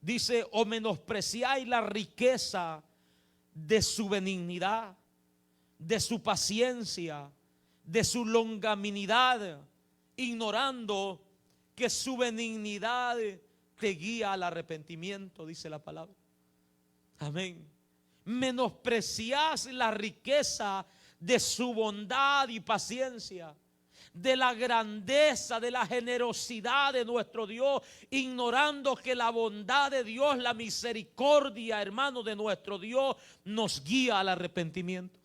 dice: o menospreciáis la riqueza de su benignidad, de su paciencia, de su longanimidad, ignorando que su benignidad te guía al arrepentimiento, dice la palabra. Amén. Menospreciás la riqueza de su bondad y paciencia, de la grandeza, de la generosidad de nuestro Dios, ignorando que la bondad de Dios, la misericordia, hermano, de nuestro Dios, nos guía al arrepentimiento.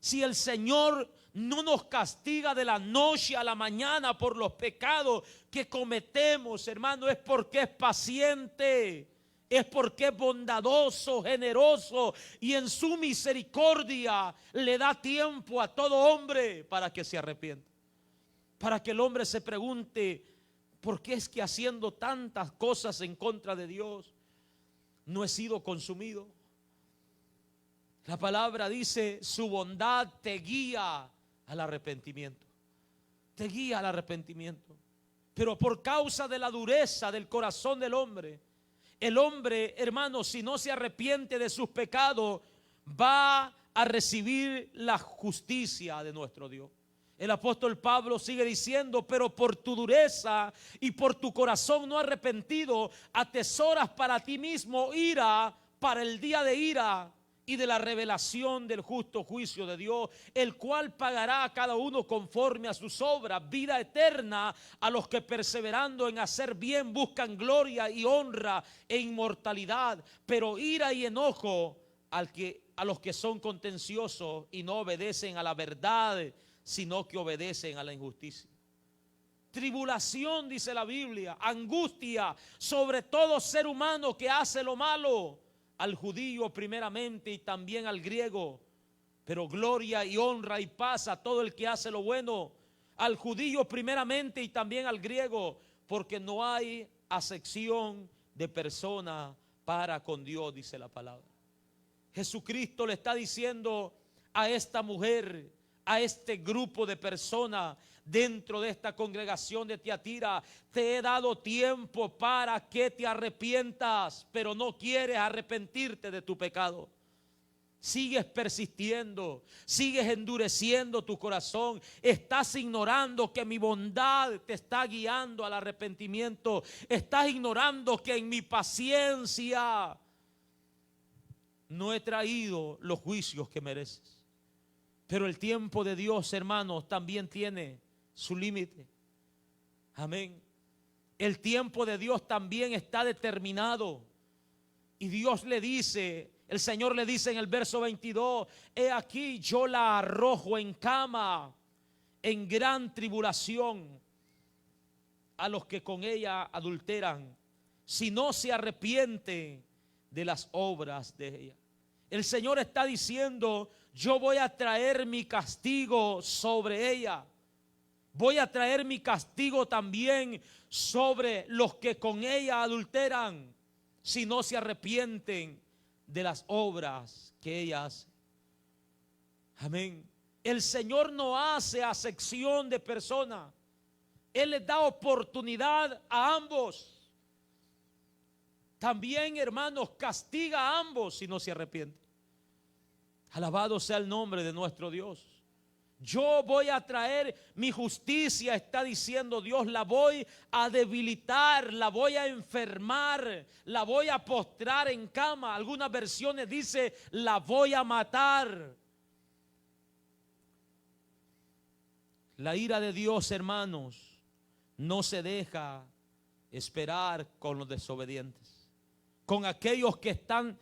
Si el Señor no nos castiga de la noche a la mañana por los pecados que cometemos, hermano, es porque es paciente, es porque es bondadoso, generoso, y en su misericordia le da tiempo a todo hombre para que se arrepienta. Para que el hombre se pregunte: ¿por qué es que haciendo tantas cosas en contra de Dios no he sido consumido? La palabra dice: su bondad te guía al arrepentimiento. Te guía al arrepentimiento. Pero por causa de la dureza del corazón del hombre, el hombre, hermano, si no se arrepiente de sus pecados, va a recibir la justicia de nuestro Dios. El apóstol Pablo sigue diciendo: pero por tu dureza y por tu corazón no arrepentido, atesoras para ti mismo ira para el día de ira y de la revelación del justo juicio de Dios, el cual pagará a cada uno conforme a sus obras, vida eterna a los que perseverando en hacer bien buscan gloria y honra e inmortalidad, pero ira y enojo a los que son contenciosos y no obedecen a la verdad, sino que obedecen a la injusticia. Tribulación, dice la Biblia, angustia sobre todo ser humano que hace lo malo, al judío primeramente y también al griego, pero gloria y honra y paz a todo el que hace lo bueno, al judío primeramente y también al griego, porque no hay acepción de persona para con Dios, dice la palabra. Jesucristo le está diciendo a esta mujer, a este grupo de personas dentro de esta congregación de Tiatira: te he dado tiempo para que te arrepientas, pero no quieres arrepentirte de tu pecado. Sigues persistiendo, sigues endureciendo tu corazón, estás ignorando que mi bondad te está guiando al arrepentimiento, estás ignorando que en mi paciencia no he traído los juicios que mereces. Pero el tiempo de Dios, hermanos, también tiene su límite. Amén. El tiempo de Dios también está determinado. Y Dios le dice, el Señor le dice en el verso 22: he aquí yo la arrojo en cama, en gran tribulación, a los que con ella adulteran, si no se arrepiente de las obras de ella. El Señor está diciendo: yo voy a traer mi castigo sobre ella. Voy a traer mi castigo también sobre los que con ella adulteran, si no se arrepienten de las obras que ella hace. Amén. El Señor no hace acepción de personas. Él les da oportunidad a ambos. También, hermanos, castiga a ambos si no se arrepienten. Alabado sea el nombre de nuestro Dios. Yo voy a traer mi justicia, está diciendo Dios, la voy a debilitar, la voy a enfermar, la voy a postrar en cama. Algunas versiones dice, la voy a matar. La ira de Dios, hermanos, no se deja esperar con los desobedientes, con aquellos que están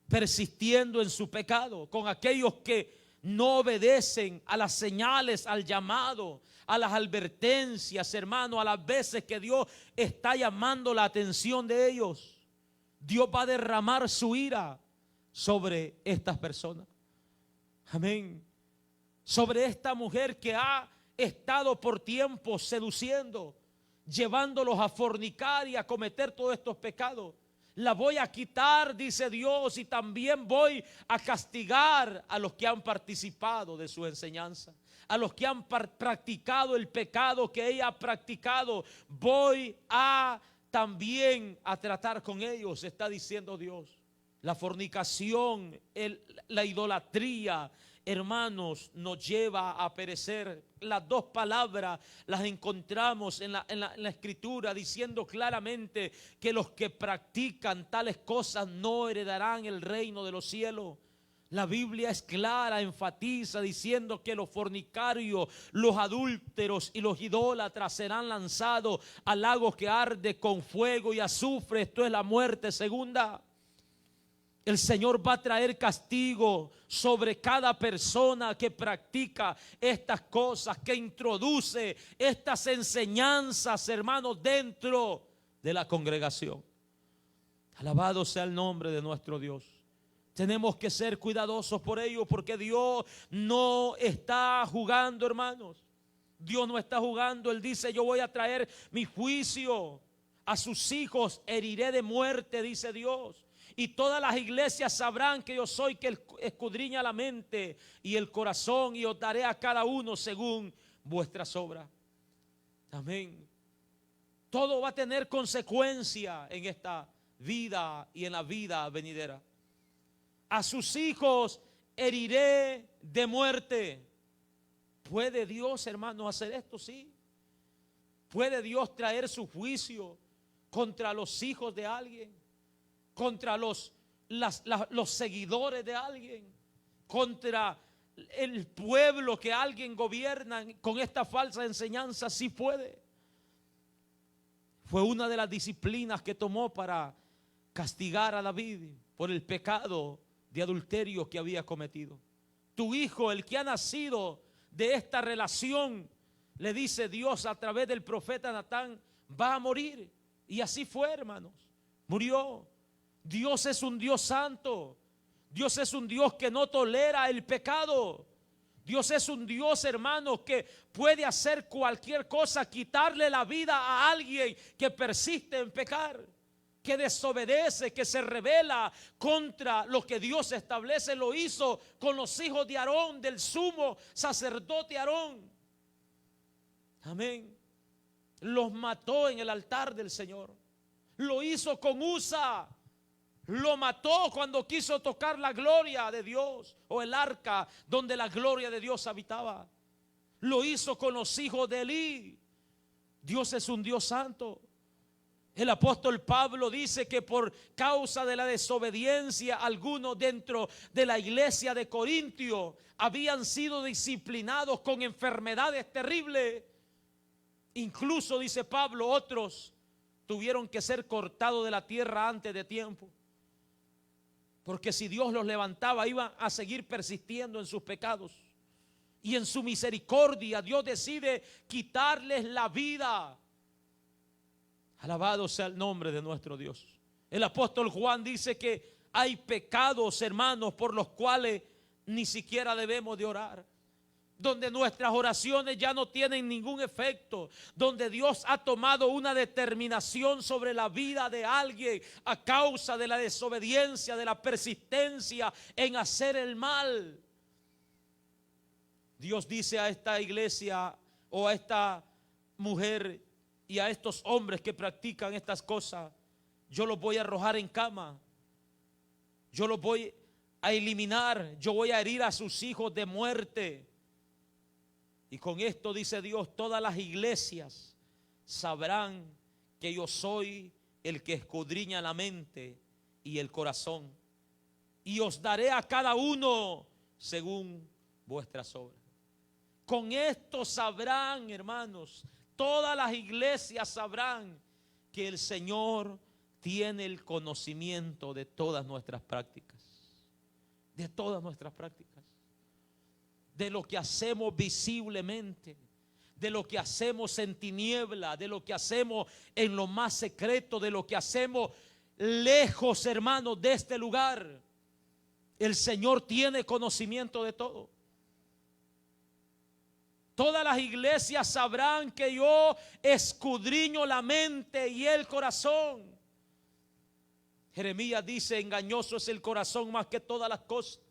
persistiendo en su pecado, con aquellos que no obedecen a las señales, al llamado, a las advertencias, hermano, a las veces que Dios está llamando la atención de ellos. Dios va a derramar su ira sobre estas personas. Amén. Sobre esta mujer que ha estado por tiempo seduciendo, llevándolos a fornicar y a cometer todos estos pecados. La voy a quitar, dice Dios, y también voy a castigar a los que han participado de su enseñanza, a los que han practicado el pecado que ella ha practicado. Voy a también a tratar con ellos, está diciendo Dios. La fornicación, la idolatría, hermanos, nos lleva a perecer. Las dos palabras las encontramos en la escritura, diciendo claramente que los que practican tales cosas no heredarán el reino de los cielos. La Biblia es clara, enfatiza diciendo que los fornicarios, los adúlteros y los idólatras serán lanzados al lago que arde con fuego y azufre. Esto es la muerte segunda. El Señor va a traer castigo sobre cada persona que practica estas cosas, que introduce estas enseñanzas, hermanos, dentro de la congregación. Alabado sea el nombre de nuestro Dios. Tenemos que ser cuidadosos por ello, porque Dios no está jugando, hermanos. Dios no está jugando. Él dice: yo voy a traer mi juicio a sus hijos, heriré de muerte, dice Dios. Y todas las iglesias sabrán que yo soy que escudriña la mente y el corazón, y os daré a cada uno según vuestras obras. Amén. Todo va a tener consecuencia en esta vida y en la vida venidera. A sus hijos heriré de muerte. ¿Puede Dios, hermano, hacer esto? Sí. ¿Puede Dios traer su juicio contra los hijos de alguien? Contra los seguidores de alguien, contra el pueblo que alguien gobierna con esta falsa enseñanza. Sí puede. Fue una de las disciplinas que tomó para castigar a David por el pecado de adulterio que había cometido. Tu hijo, el que ha nacido de esta relación, le dice Dios a través del profeta Natán, va a morir. Y así fue, hermanos. Murió. Dios es un Dios santo. Dios es un Dios que no tolera el pecado. Dios es un Dios, hermano, que puede hacer cualquier cosa, quitarle la vida a alguien que persiste en pecar, que desobedece, que se rebela contra lo que Dios establece. Lo hizo con los hijos de Aarón, del sumo sacerdote Aarón. Amén. Los mató en el altar del Señor. Lo hizo con Usa. Lo mató cuando quiso tocar la gloria de Dios, o el arca donde la gloria de Dios habitaba. Lo hizo con los hijos de Elí. Dios es un Dios santo. El apóstol Pablo dice que por causa de la desobediencia, algunos dentro de la iglesia de Corintio habían sido disciplinados con enfermedades terribles. Incluso, dice Pablo, otros tuvieron que ser cortados de la tierra antes de tiempo. Porque si Dios los levantaba, iban a seguir persistiendo en sus pecados. Y en su misericordia Dios decide quitarles la vida. Alabado sea el nombre de nuestro Dios. El apóstol Juan dice que hay pecados, hermanos, por los cuales ni siquiera debemos de orar. Donde nuestras oraciones ya no tienen ningún efecto, donde Dios ha tomado una determinación sobre la vida de alguien a causa de la desobediencia, de la persistencia en hacer el mal. Dios dice a esta iglesia o a esta mujer y a estos hombres que practican estas cosas: yo los voy a arrojar en cama, yo los voy a eliminar, yo voy a herir a sus hijos de muerte. Y con esto, dice Dios, todas las iglesias sabrán que yo soy el que escudriña la mente y el corazón, y os daré a cada uno según vuestras obras. Con esto sabrán, hermanos, todas las iglesias sabrán que el Señor tiene el conocimiento de todas nuestras prácticas, de todas nuestras prácticas. De lo que hacemos visiblemente, de lo que hacemos en tiniebla, de lo que hacemos en lo más secreto, de lo que hacemos lejos, hermanos, de este lugar. El Señor tiene conocimiento de todo. Todas las iglesias sabrán que yo escudriño la mente y el corazón. Jeremías dice: engañoso es el corazón más que todas las cosas,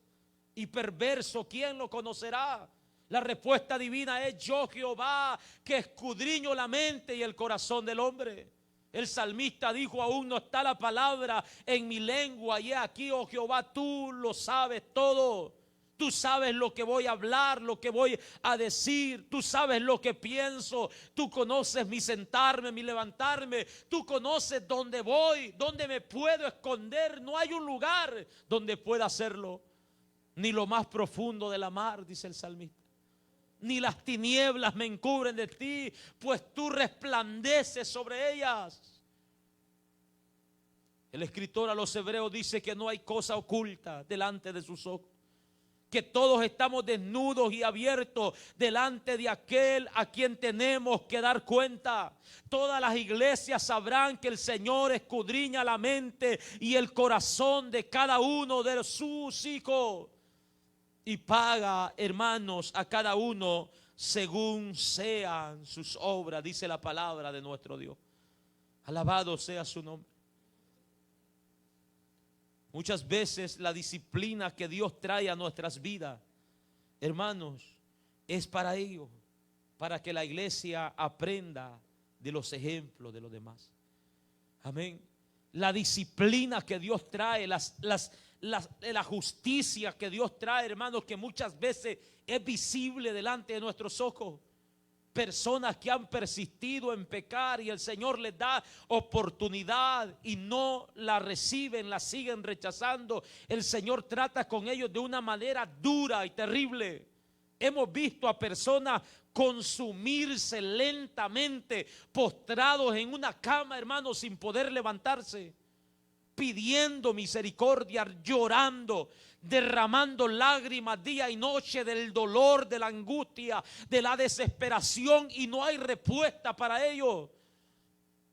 y perverso, ¿quién lo conocerá? La respuesta divina es: yo, Jehová, que escudriño la mente y el corazón del hombre. El salmista dijo: aún no está la palabra en mi lengua, y he aquí, oh Jehová, tú lo sabes todo. Tú sabes lo que voy a hablar, lo que voy a decir. Tú sabes lo que pienso. Tú conoces mi sentarme, mi levantarme. Tú conoces dónde voy, dónde me puedo esconder. No hay un lugar donde pueda hacerlo. Ni lo más profundo de la mar, dice el salmista. Ni las tinieblas me encubren de ti, pues tú resplandeces sobre ellas. El escritor a los Hebreos dice que no hay cosa oculta delante de sus ojos, que todos estamos desnudos y abiertos delante de aquel a quien tenemos que dar cuenta. Todas las iglesias sabrán que el Señor escudriña la mente y el corazón de cada uno de sus hijos, y paga, hermanos, a cada uno según sean sus obras, dice la palabra de nuestro Dios. Alabado sea su nombre. Muchas veces la disciplina que Dios trae a nuestras vidas, hermanos, es para ello, para que la iglesia aprenda de los ejemplos de los demás. Amén. La disciplina que Dios trae, la justicia que Dios trae, hermanos, que muchas veces es visible delante de nuestros ojos. Personas que han persistido en pecar y el Señor les da oportunidad y no la reciben, la siguen rechazando. El Señor trata con ellos de una manera dura y terrible. Hemos visto a personas consumirse lentamente, postrados en una cama, hermanos, sin poder levantarse, pidiendo misericordia, llorando, derramando lágrimas día y noche del dolor, de la angustia, de la desesperación, y no hay respuesta para ello.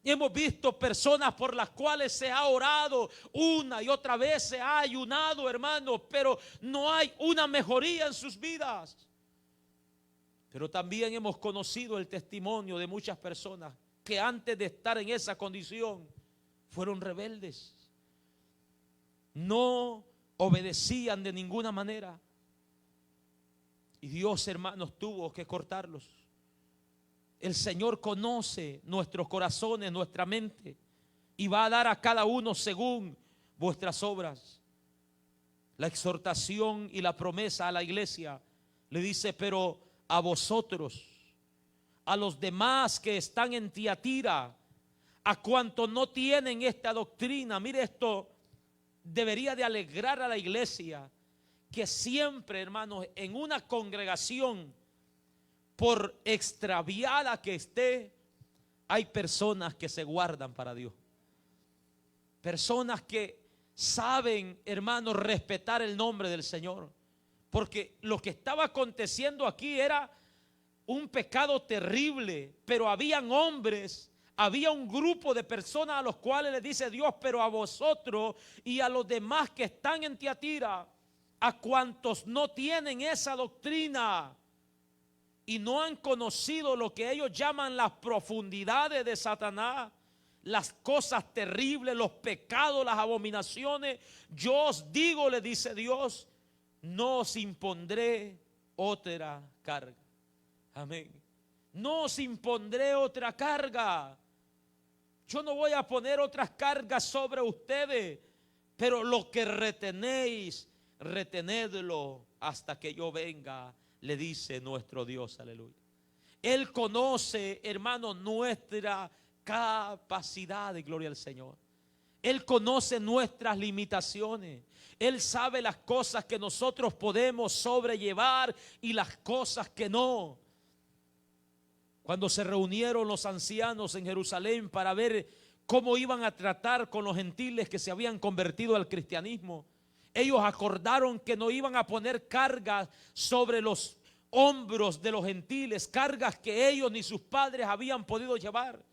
Hemos visto personas por las cuales se ha orado una y otra vez, se ha ayunado, hermanos, pero no hay una mejoría en sus vidas. Pero también hemos conocido el testimonio de muchas personas que antes de estar en esa condición fueron rebeldes. No obedecían de ninguna manera. Y Dios, hermanos, tuvo que cortarlos. El Señor conoce nuestros corazones, nuestra mente, y va a dar a cada uno según vuestras obras. La exhortación y la promesa a la iglesia le dice: pero a vosotros, a los demás que están en Tiatira, a cuantos no tienen esta doctrina. Mire, esto debería de alegrar a la iglesia, que siempre, hermanos, en una congregación, por extraviada que esté, hay personas que se guardan para Dios. Personas que saben, hermanos, respetar el nombre del Señor. Porque lo que estaba aconteciendo aquí era un pecado terrible, pero habían hombres, había un grupo de personas a los cuales le dice Dios: pero a vosotros y a los demás que están en Tiatira, a cuantos no tienen esa doctrina y no han conocido lo que ellos llaman las profundidades de Satanás, las cosas terribles, los pecados, las abominaciones, yo os digo, le dice Dios, no os impondré otra carga. Amén. No os impondré otra carga. Yo no voy a poner otras cargas sobre ustedes, pero lo que retenéis, retenedlo hasta que yo venga, le dice nuestro Dios. Aleluya. Él conoce, hermano, nuestra capacidad, de gloria al Señor. Él conoce nuestras limitaciones. Él sabe las cosas que nosotros podemos sobrellevar y las cosas que no. Cuando se reunieron los ancianos en Jerusalén para ver cómo iban a tratar con los gentiles que se habían convertido al cristianismo, ellos acordaron que no iban a poner cargas sobre los hombros de los gentiles, cargas que ellos ni sus padres habían podido llevar.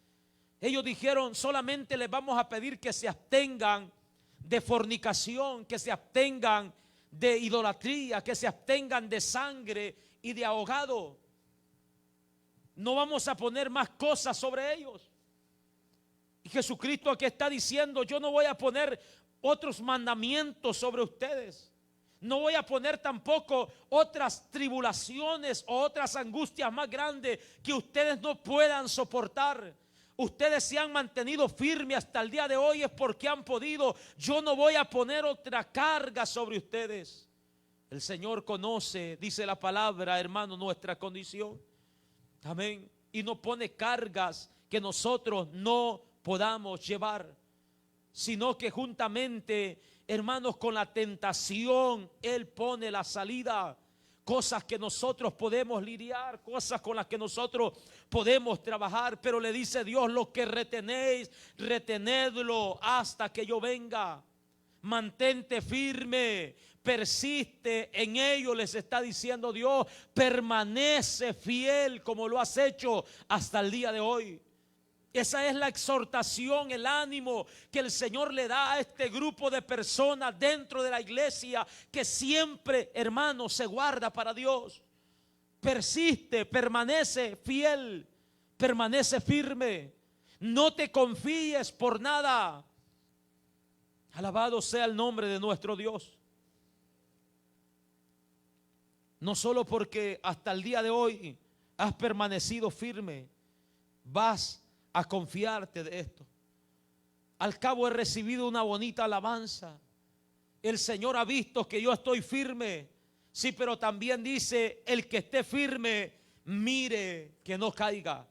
Ellos dijeron: solamente les vamos a pedir que se abstengan de fornicación, que se abstengan de idolatría, que se abstengan de sangre y de ahogado. No vamos a poner más cosas sobre ellos. Y Jesucristo aquí está diciendo: yo no voy a poner otros mandamientos sobre ustedes. No voy a poner tampoco otras tribulaciones o otras angustias más grandes que ustedes no puedan soportar. Ustedes se han mantenido firmes hasta el día de hoy, es porque han podido. Yo no voy a poner otra carga sobre ustedes. El Señor conoce, dice la palabra, hermano, nuestra condición. Amén. Y no pone cargas que nosotros no podamos llevar, sino que juntamente, hermanos, con la tentación, Él pone la salida. Cosas que nosotros podemos lidiar, cosas con las que nosotros podemos trabajar. Pero le dice Dios: lo que retenéis, retenedlo hasta que yo venga. Mantente firme, persiste en ello, les está diciendo Dios. Permanece fiel como lo has hecho hasta el día de hoy. Esa es la exhortación, el ánimo que el Señor le da a este grupo de personas dentro de la iglesia que siempre, hermano, se guarda para Dios. Persiste, permanece fiel, permanece firme. No te confíes por nada. Alabado sea el nombre de nuestro Dios. No solo porque hasta el día de hoy has permanecido firme, vas a confiarte de esto. Al cabo he recibido una bonita alabanza. El Señor ha visto que yo estoy firme. Sí, pero también dice: el que esté firme, mire que no caiga.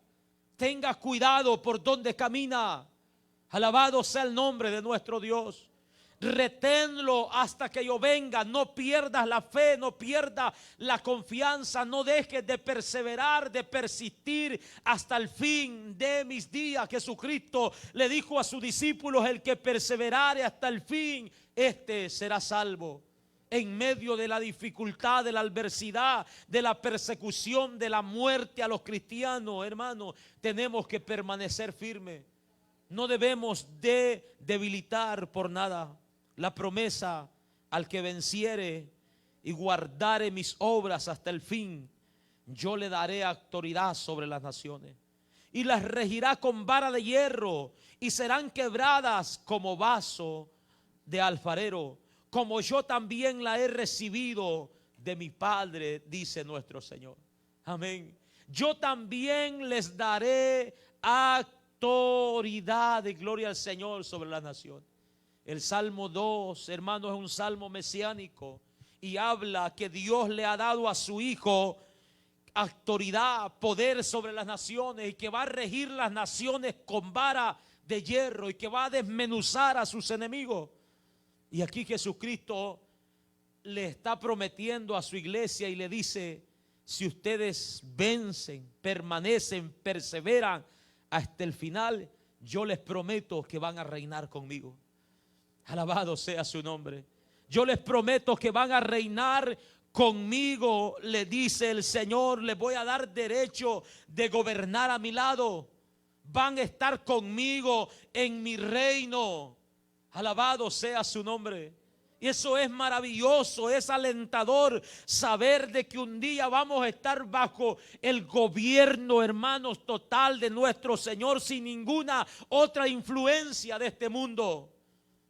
Tenga cuidado por donde camina. Alabado sea el nombre de nuestro Dios. Reténlo hasta que yo venga. No pierdas la fe, no pierdas la confianza. No dejes de perseverar, de persistir hasta el fin de mis días. Jesucristo le dijo a sus discípulos: el que perseverare hasta el fin, este será salvo. En medio de la dificultad, de la adversidad, de la persecución, de la muerte a los cristianos, hermanos, tenemos que permanecer firmes. No debemos de debilitar por nada. La promesa: al que venciere y guardare mis obras hasta el fin, yo le daré autoridad sobre las naciones, y las regirá con vara de hierro, y serán quebradas como vaso de alfarero, como yo también la he recibido de mi Padre, dice nuestro Señor. Amén. Yo también les daré autoridad, y gloria al Señor, sobre las naciones. El Salmo 2, hermanos, es un salmo mesiánico y habla que Dios le ha dado a su Hijo autoridad, poder sobre las naciones, y que va a regir las naciones con vara de hierro, y que va a desmenuzar a sus enemigos. Y aquí Jesucristo le está prometiendo a su iglesia y le dice: si ustedes vencen, permanecen, perseveran hasta el final, yo les prometo que van a reinar conmigo. Alabado sea su nombre. Yo les prometo que van a reinar conmigo, le dice el Señor. Les voy a dar derecho de gobernar a mi lado. Van a estar conmigo en mi reino. Alabado sea su nombre. Y eso es maravilloso, es alentador saber de que un día vamos a estar bajo el gobierno, hermanos, total de nuestro Señor, sin ninguna otra influencia de este mundo.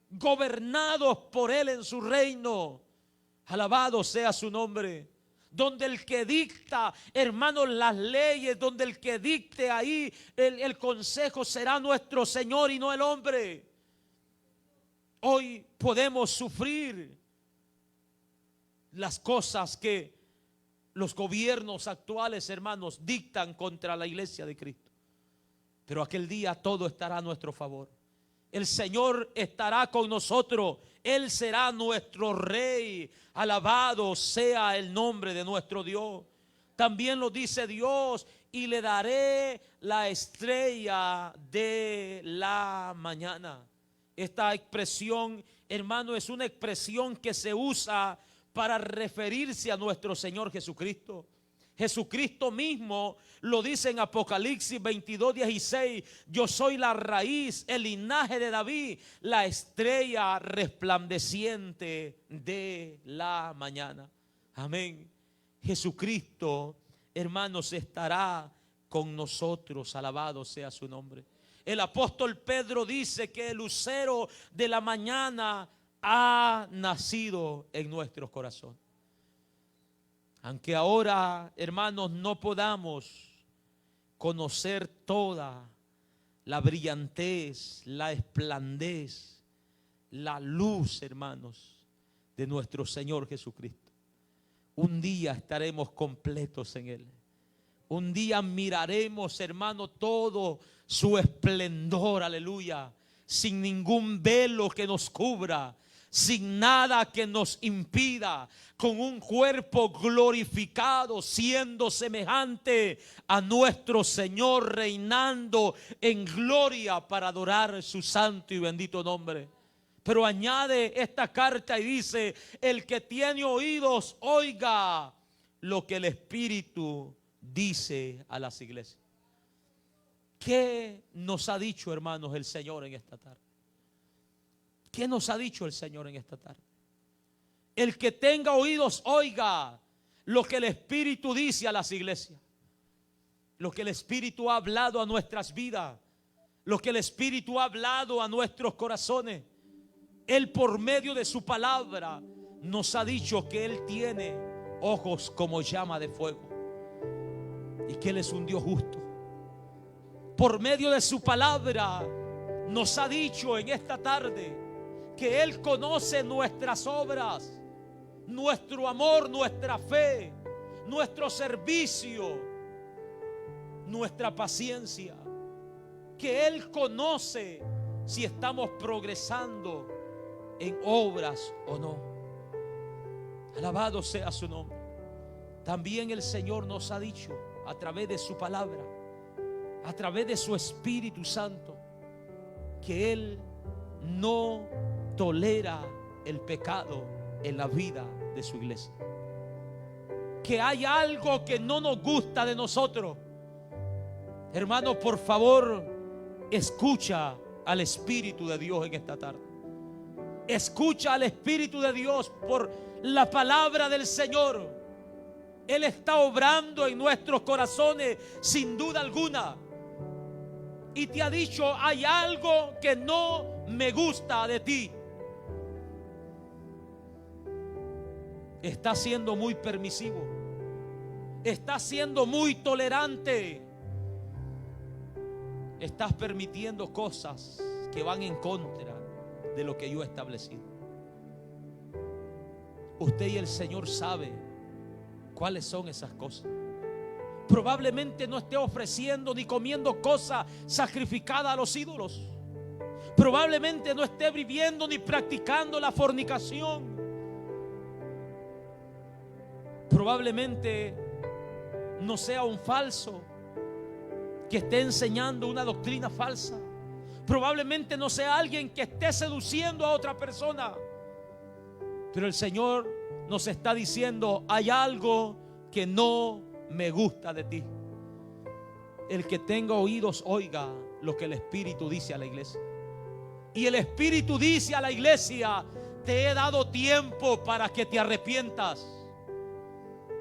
Gobernados por Él en su reino. Alabado sea su nombre. Donde el que dicta, hermanos, las leyes, donde el que dicte ahí el consejo será nuestro Señor y no el hombre. Hoy podemos sufrir las cosas que los gobiernos actuales, hermanos, dictan contra la iglesia de Cristo. Pero aquel día todo estará a nuestro favor. El Señor estará con nosotros. Él será nuestro Rey. Alabado sea el nombre de nuestro Dios. También lo dice Dios: y le daré la estrella de la mañana. Esta expresión, hermano, es una expresión que se usa para referirse a nuestro Señor Jesucristo. Jesucristo mismo lo dice en Apocalipsis 22:16: yo soy la raíz, el linaje de David, la estrella resplandeciente de la mañana. Amén. Jesucristo, hermanos, estará con nosotros. Alabado sea su nombre. El apóstol Pedro dice que el lucero de la mañana ha nacido en nuestros corazones. Aunque ahora, hermanos, no podamos conocer toda la brillantez, la esplandez, la luz, hermanos, de nuestro Señor Jesucristo. Un día estaremos completos en Él. Un día miraremos, hermano, todo su esplendor, aleluya, sin ningún velo que nos cubra, sin nada que nos impida, con un cuerpo glorificado, siendo semejante a nuestro Señor, reinando en gloria para adorar su santo y bendito nombre. Pero añade esta carta y dice: el que tiene oídos, oiga lo que el Espíritu dice a las iglesias. ¿Qué nos ha dicho, hermanos, el Señor en esta tarde? ¿Qué nos ha dicho el Señor en esta tarde? El que tenga oídos, oiga lo que el Espíritu dice a las iglesias. Lo que el Espíritu ha hablado a nuestras vidas. Lo que el Espíritu ha hablado a nuestros corazones. Él, por medio de su palabra, nos ha dicho que Él tiene ojos como llama de fuego y que Él es un Dios justo. Por medio de su palabra nos ha dicho en esta tarde que Él conoce nuestras obras, nuestro amor, nuestra fe, nuestro servicio, nuestra paciencia. Que Él conoce si estamos progresando en obras o no. Alabado sea su nombre. También el Señor nos ha dicho a través de su palabra, a través de su Espíritu Santo, que Él no tolera el pecado en la vida de su iglesia. Que hay algo que no nos gusta de nosotros. Hermano, por favor, escucha al Espíritu de Dios en esta tarde. Escucha al Espíritu de Dios por la palabra del Señor. Él está obrando en nuestros corazones sin duda alguna. Y te ha dicho: hay algo que no me gusta de ti. Estás siendo muy permisivo. Estás siendo muy tolerante. Estás permitiendo cosas que van en contra de lo que yo he establecido. Usted y el Señor sabe cuáles son esas cosas. Probablemente no esté ofreciendo ni comiendo cosas sacrificadas a los ídolos. Probablemente no esté viviendo ni practicando la fornicación. Probablemente no sea un falso que esté enseñando una doctrina falsa. Probablemente no sea alguien que esté seduciendo a otra persona. Pero el Señor nos está diciendo: hay algo que no me gusta de ti. El que tenga oídos, oiga lo que el Espíritu dice a la iglesia. Y el Espíritu dice a la iglesia: te he dado tiempo para que te arrepientas.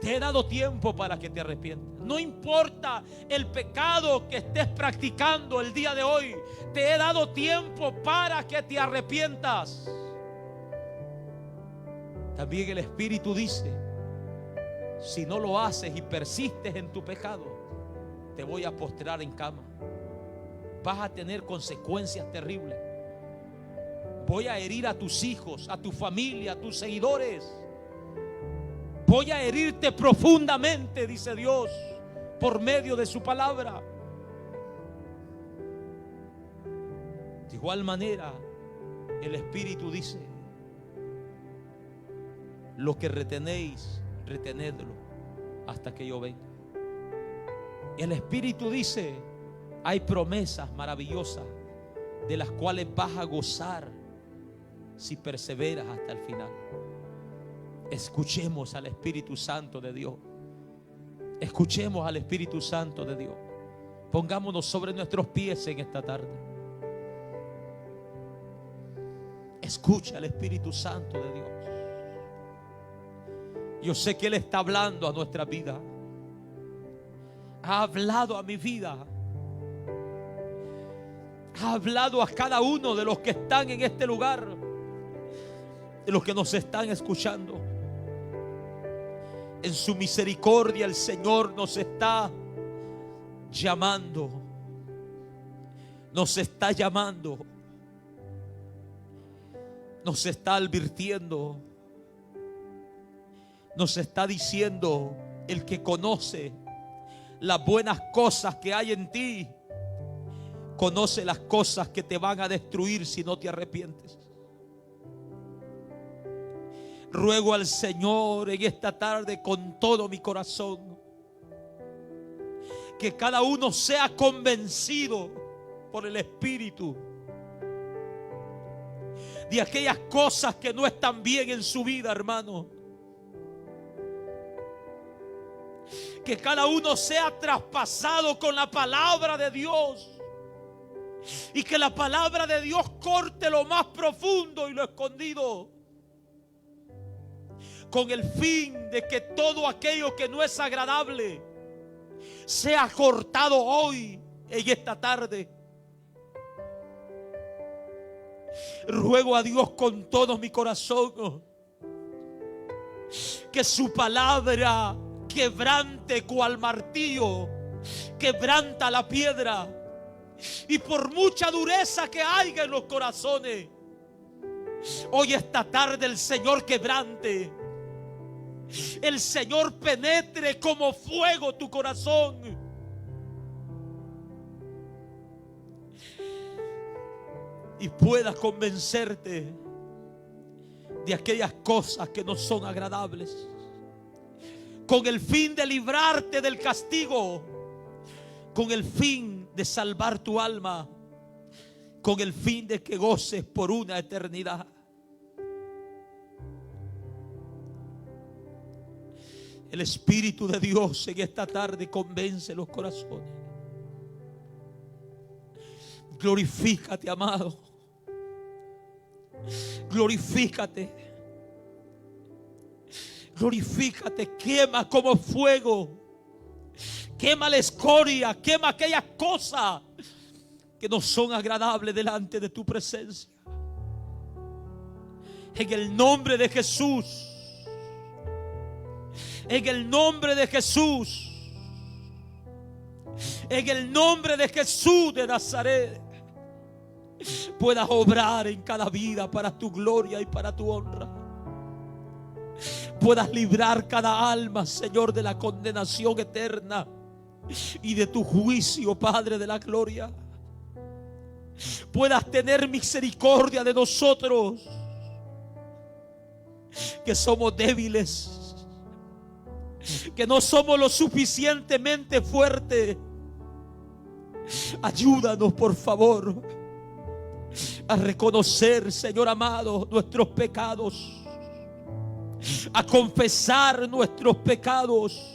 Te he dado tiempo para que te arrepientas. No importa el pecado que estés practicando el día de hoy, te he dado tiempo para que te arrepientas. También el Espíritu dice: si no lo haces y persistes en tu pecado, te voy a postrar en cama. Vas a tener consecuencias terribles. Voy a herir a tus hijos, a tu familia, a tus seguidores. Voy a herirte profundamente, dice Dios, por medio de su palabra. De igual manera, el Espíritu dice: lo que retenéis, retenedlo hasta que yo venga. El Espíritu dice: hay promesas maravillosas de las cuales vas a gozar si perseveras hasta el final. Escuchemos al Espíritu Santo de Dios. Escuchemos al Espíritu Santo de Dios. Pongámonos sobre nuestros pies en esta tarde. Escucha al Espíritu Santo de Dios. Yo sé que Él está hablando a nuestra vida. Ha hablado a mi vida. ha hablado a cada uno de los que están en este lugar, de los que nos están escuchando. En su misericordia el Señor nos está llamando. Nos está llamando. Nos está advirtiendo. Nos está diciendo: el que conoce las buenas cosas que hay en ti, conoce las cosas que te van a destruir si no te arrepientes. Ruego al Señor en esta tarde con todo mi corazón que cada uno sea convencido por el Espíritu de aquellas cosas que no están bien en su vida, hermano. Que cada uno sea traspasado con la palabra de Dios, y que la palabra de Dios corte lo más profundo y lo escondido, con el fin de que todo aquello que no es agradable sea cortado hoy, en esta tarde. Ruego a Dios con todo mi corazón que su palabra quebrante cual martillo quebranta la piedra, y por mucha dureza que haya en los corazones, hoy esta tarde el Señor quebrante, el Señor penetre como fuego tu corazón, y pueda convencerte de aquellas cosas que no son agradables, con el fin de librarte del castigo, con el fin de salvar tu alma, con el fin de que goces por una eternidad. El Espíritu de Dios en esta tarde convence los corazones. Glorifícate, amado. Glorifícate. Glorifícate, quema como fuego. Quema la escoria, quema aquellas cosas que no son agradables delante de tu presencia. En el nombre de Jesús. En el nombre de Jesús. En el nombre de Jesús de Nazaret, puedas obrar en cada vida para tu gloria y para tu honra. Puedas librar cada alma, Señor, de la condenación eterna y de tu juicio, Padre de la gloria. Puedas tener misericordia de nosotros, que somos débiles, que no somos lo suficientemente fuertes. Ayúdanos, por favor, a reconocer, Señor amado, nuestros pecados, a confesar nuestros pecados,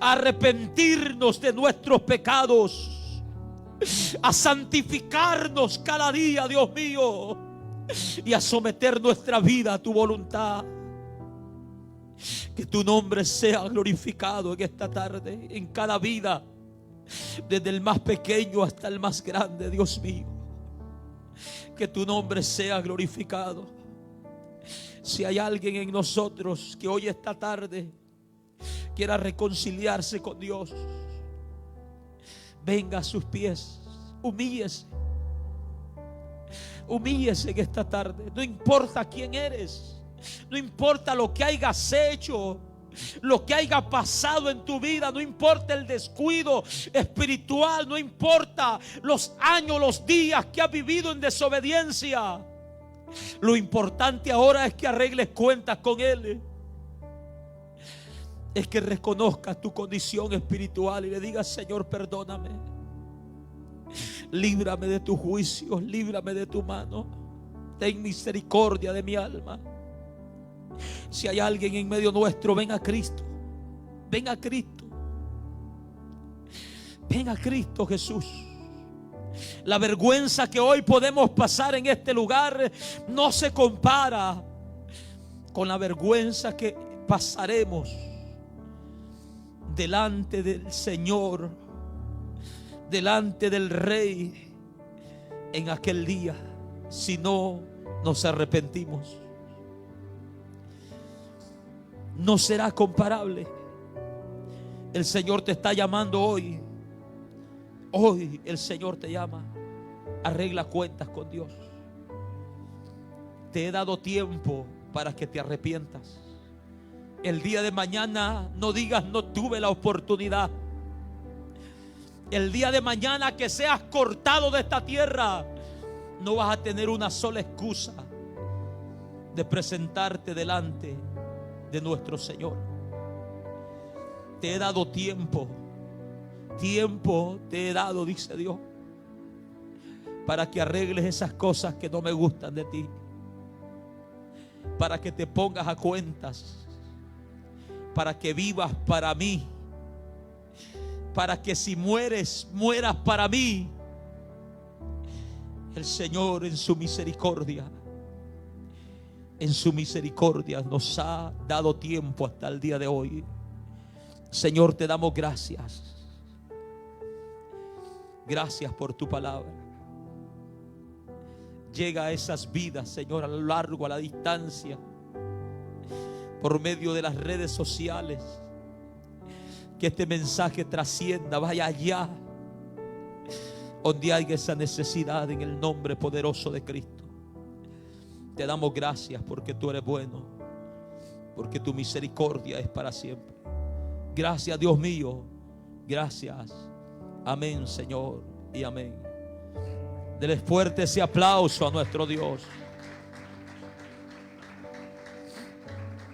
a arrepentirnos de nuestros pecados, a santificarnos cada día, Dios mío, y a someter nuestra vida a tu voluntad. Que tu nombre sea glorificado en esta tarde, en cada vida, desde el más pequeño hasta el más grande, Dios mío. Que tu nombre sea glorificado. Si hay alguien en nosotros que hoy esta tarde quiera reconciliarse con Dios, venga a sus pies, humíllese. Humíllese en esta tarde. No importa quién eres, no importa lo que hayas hecho, lo que haya pasado en tu vida, no importa el descuido espiritual, no importa los años, los días que has vivido en desobediencia. Lo importante ahora es que arregles cuentas con Él. Es que reconozcas tu condición espiritual y le digas: Señor, perdóname, líbrame de tus juicios, líbrame de tu mano, ten misericordia de mi alma. Si hay alguien en medio nuestro, ven a Cristo. Ven a Cristo. Ven a Cristo Jesús. La vergüenza que hoy podemos pasar en este lugar no se compara con la vergüenza que pasaremos delante del Señor, delante del Rey, en aquel día si no nos arrepentimos. No será comparable. El Señor te está llamando hoy. Hoy el Señor te llama. Arregla cuentas con Dios. Te he dado tiempo para que te arrepientas. El día de mañana no digas no tuve la oportunidad. El día de mañana que seas cortado de esta tierra, no vas a tener una sola excusa de presentarte delante de nuestro Señor. Te he dado tiempo. Tiempo te he dado, dice Dios, para que arregles esas cosas que no me gustan de ti. Para que te pongas a cuentas. Para que vivas para mí. Para que si mueres, mueras para mí. El Señor en su misericordia nos ha dado tiempo hasta el día de hoy. Señor, te damos gracias. Gracias por tu palabra. Llega a esas vidas, Señor, a lo largo, a la distancia, por medio de las redes sociales. Que este mensaje trascienda, vaya allá donde haya esa necesidad, en el nombre poderoso de Cristo. Te damos gracias porque tú eres bueno, porque tu misericordia es para siempre. Gracias, Dios mío. Gracias. Amén, Señor, y amén. Dele fuerte ese aplauso a nuestro Dios.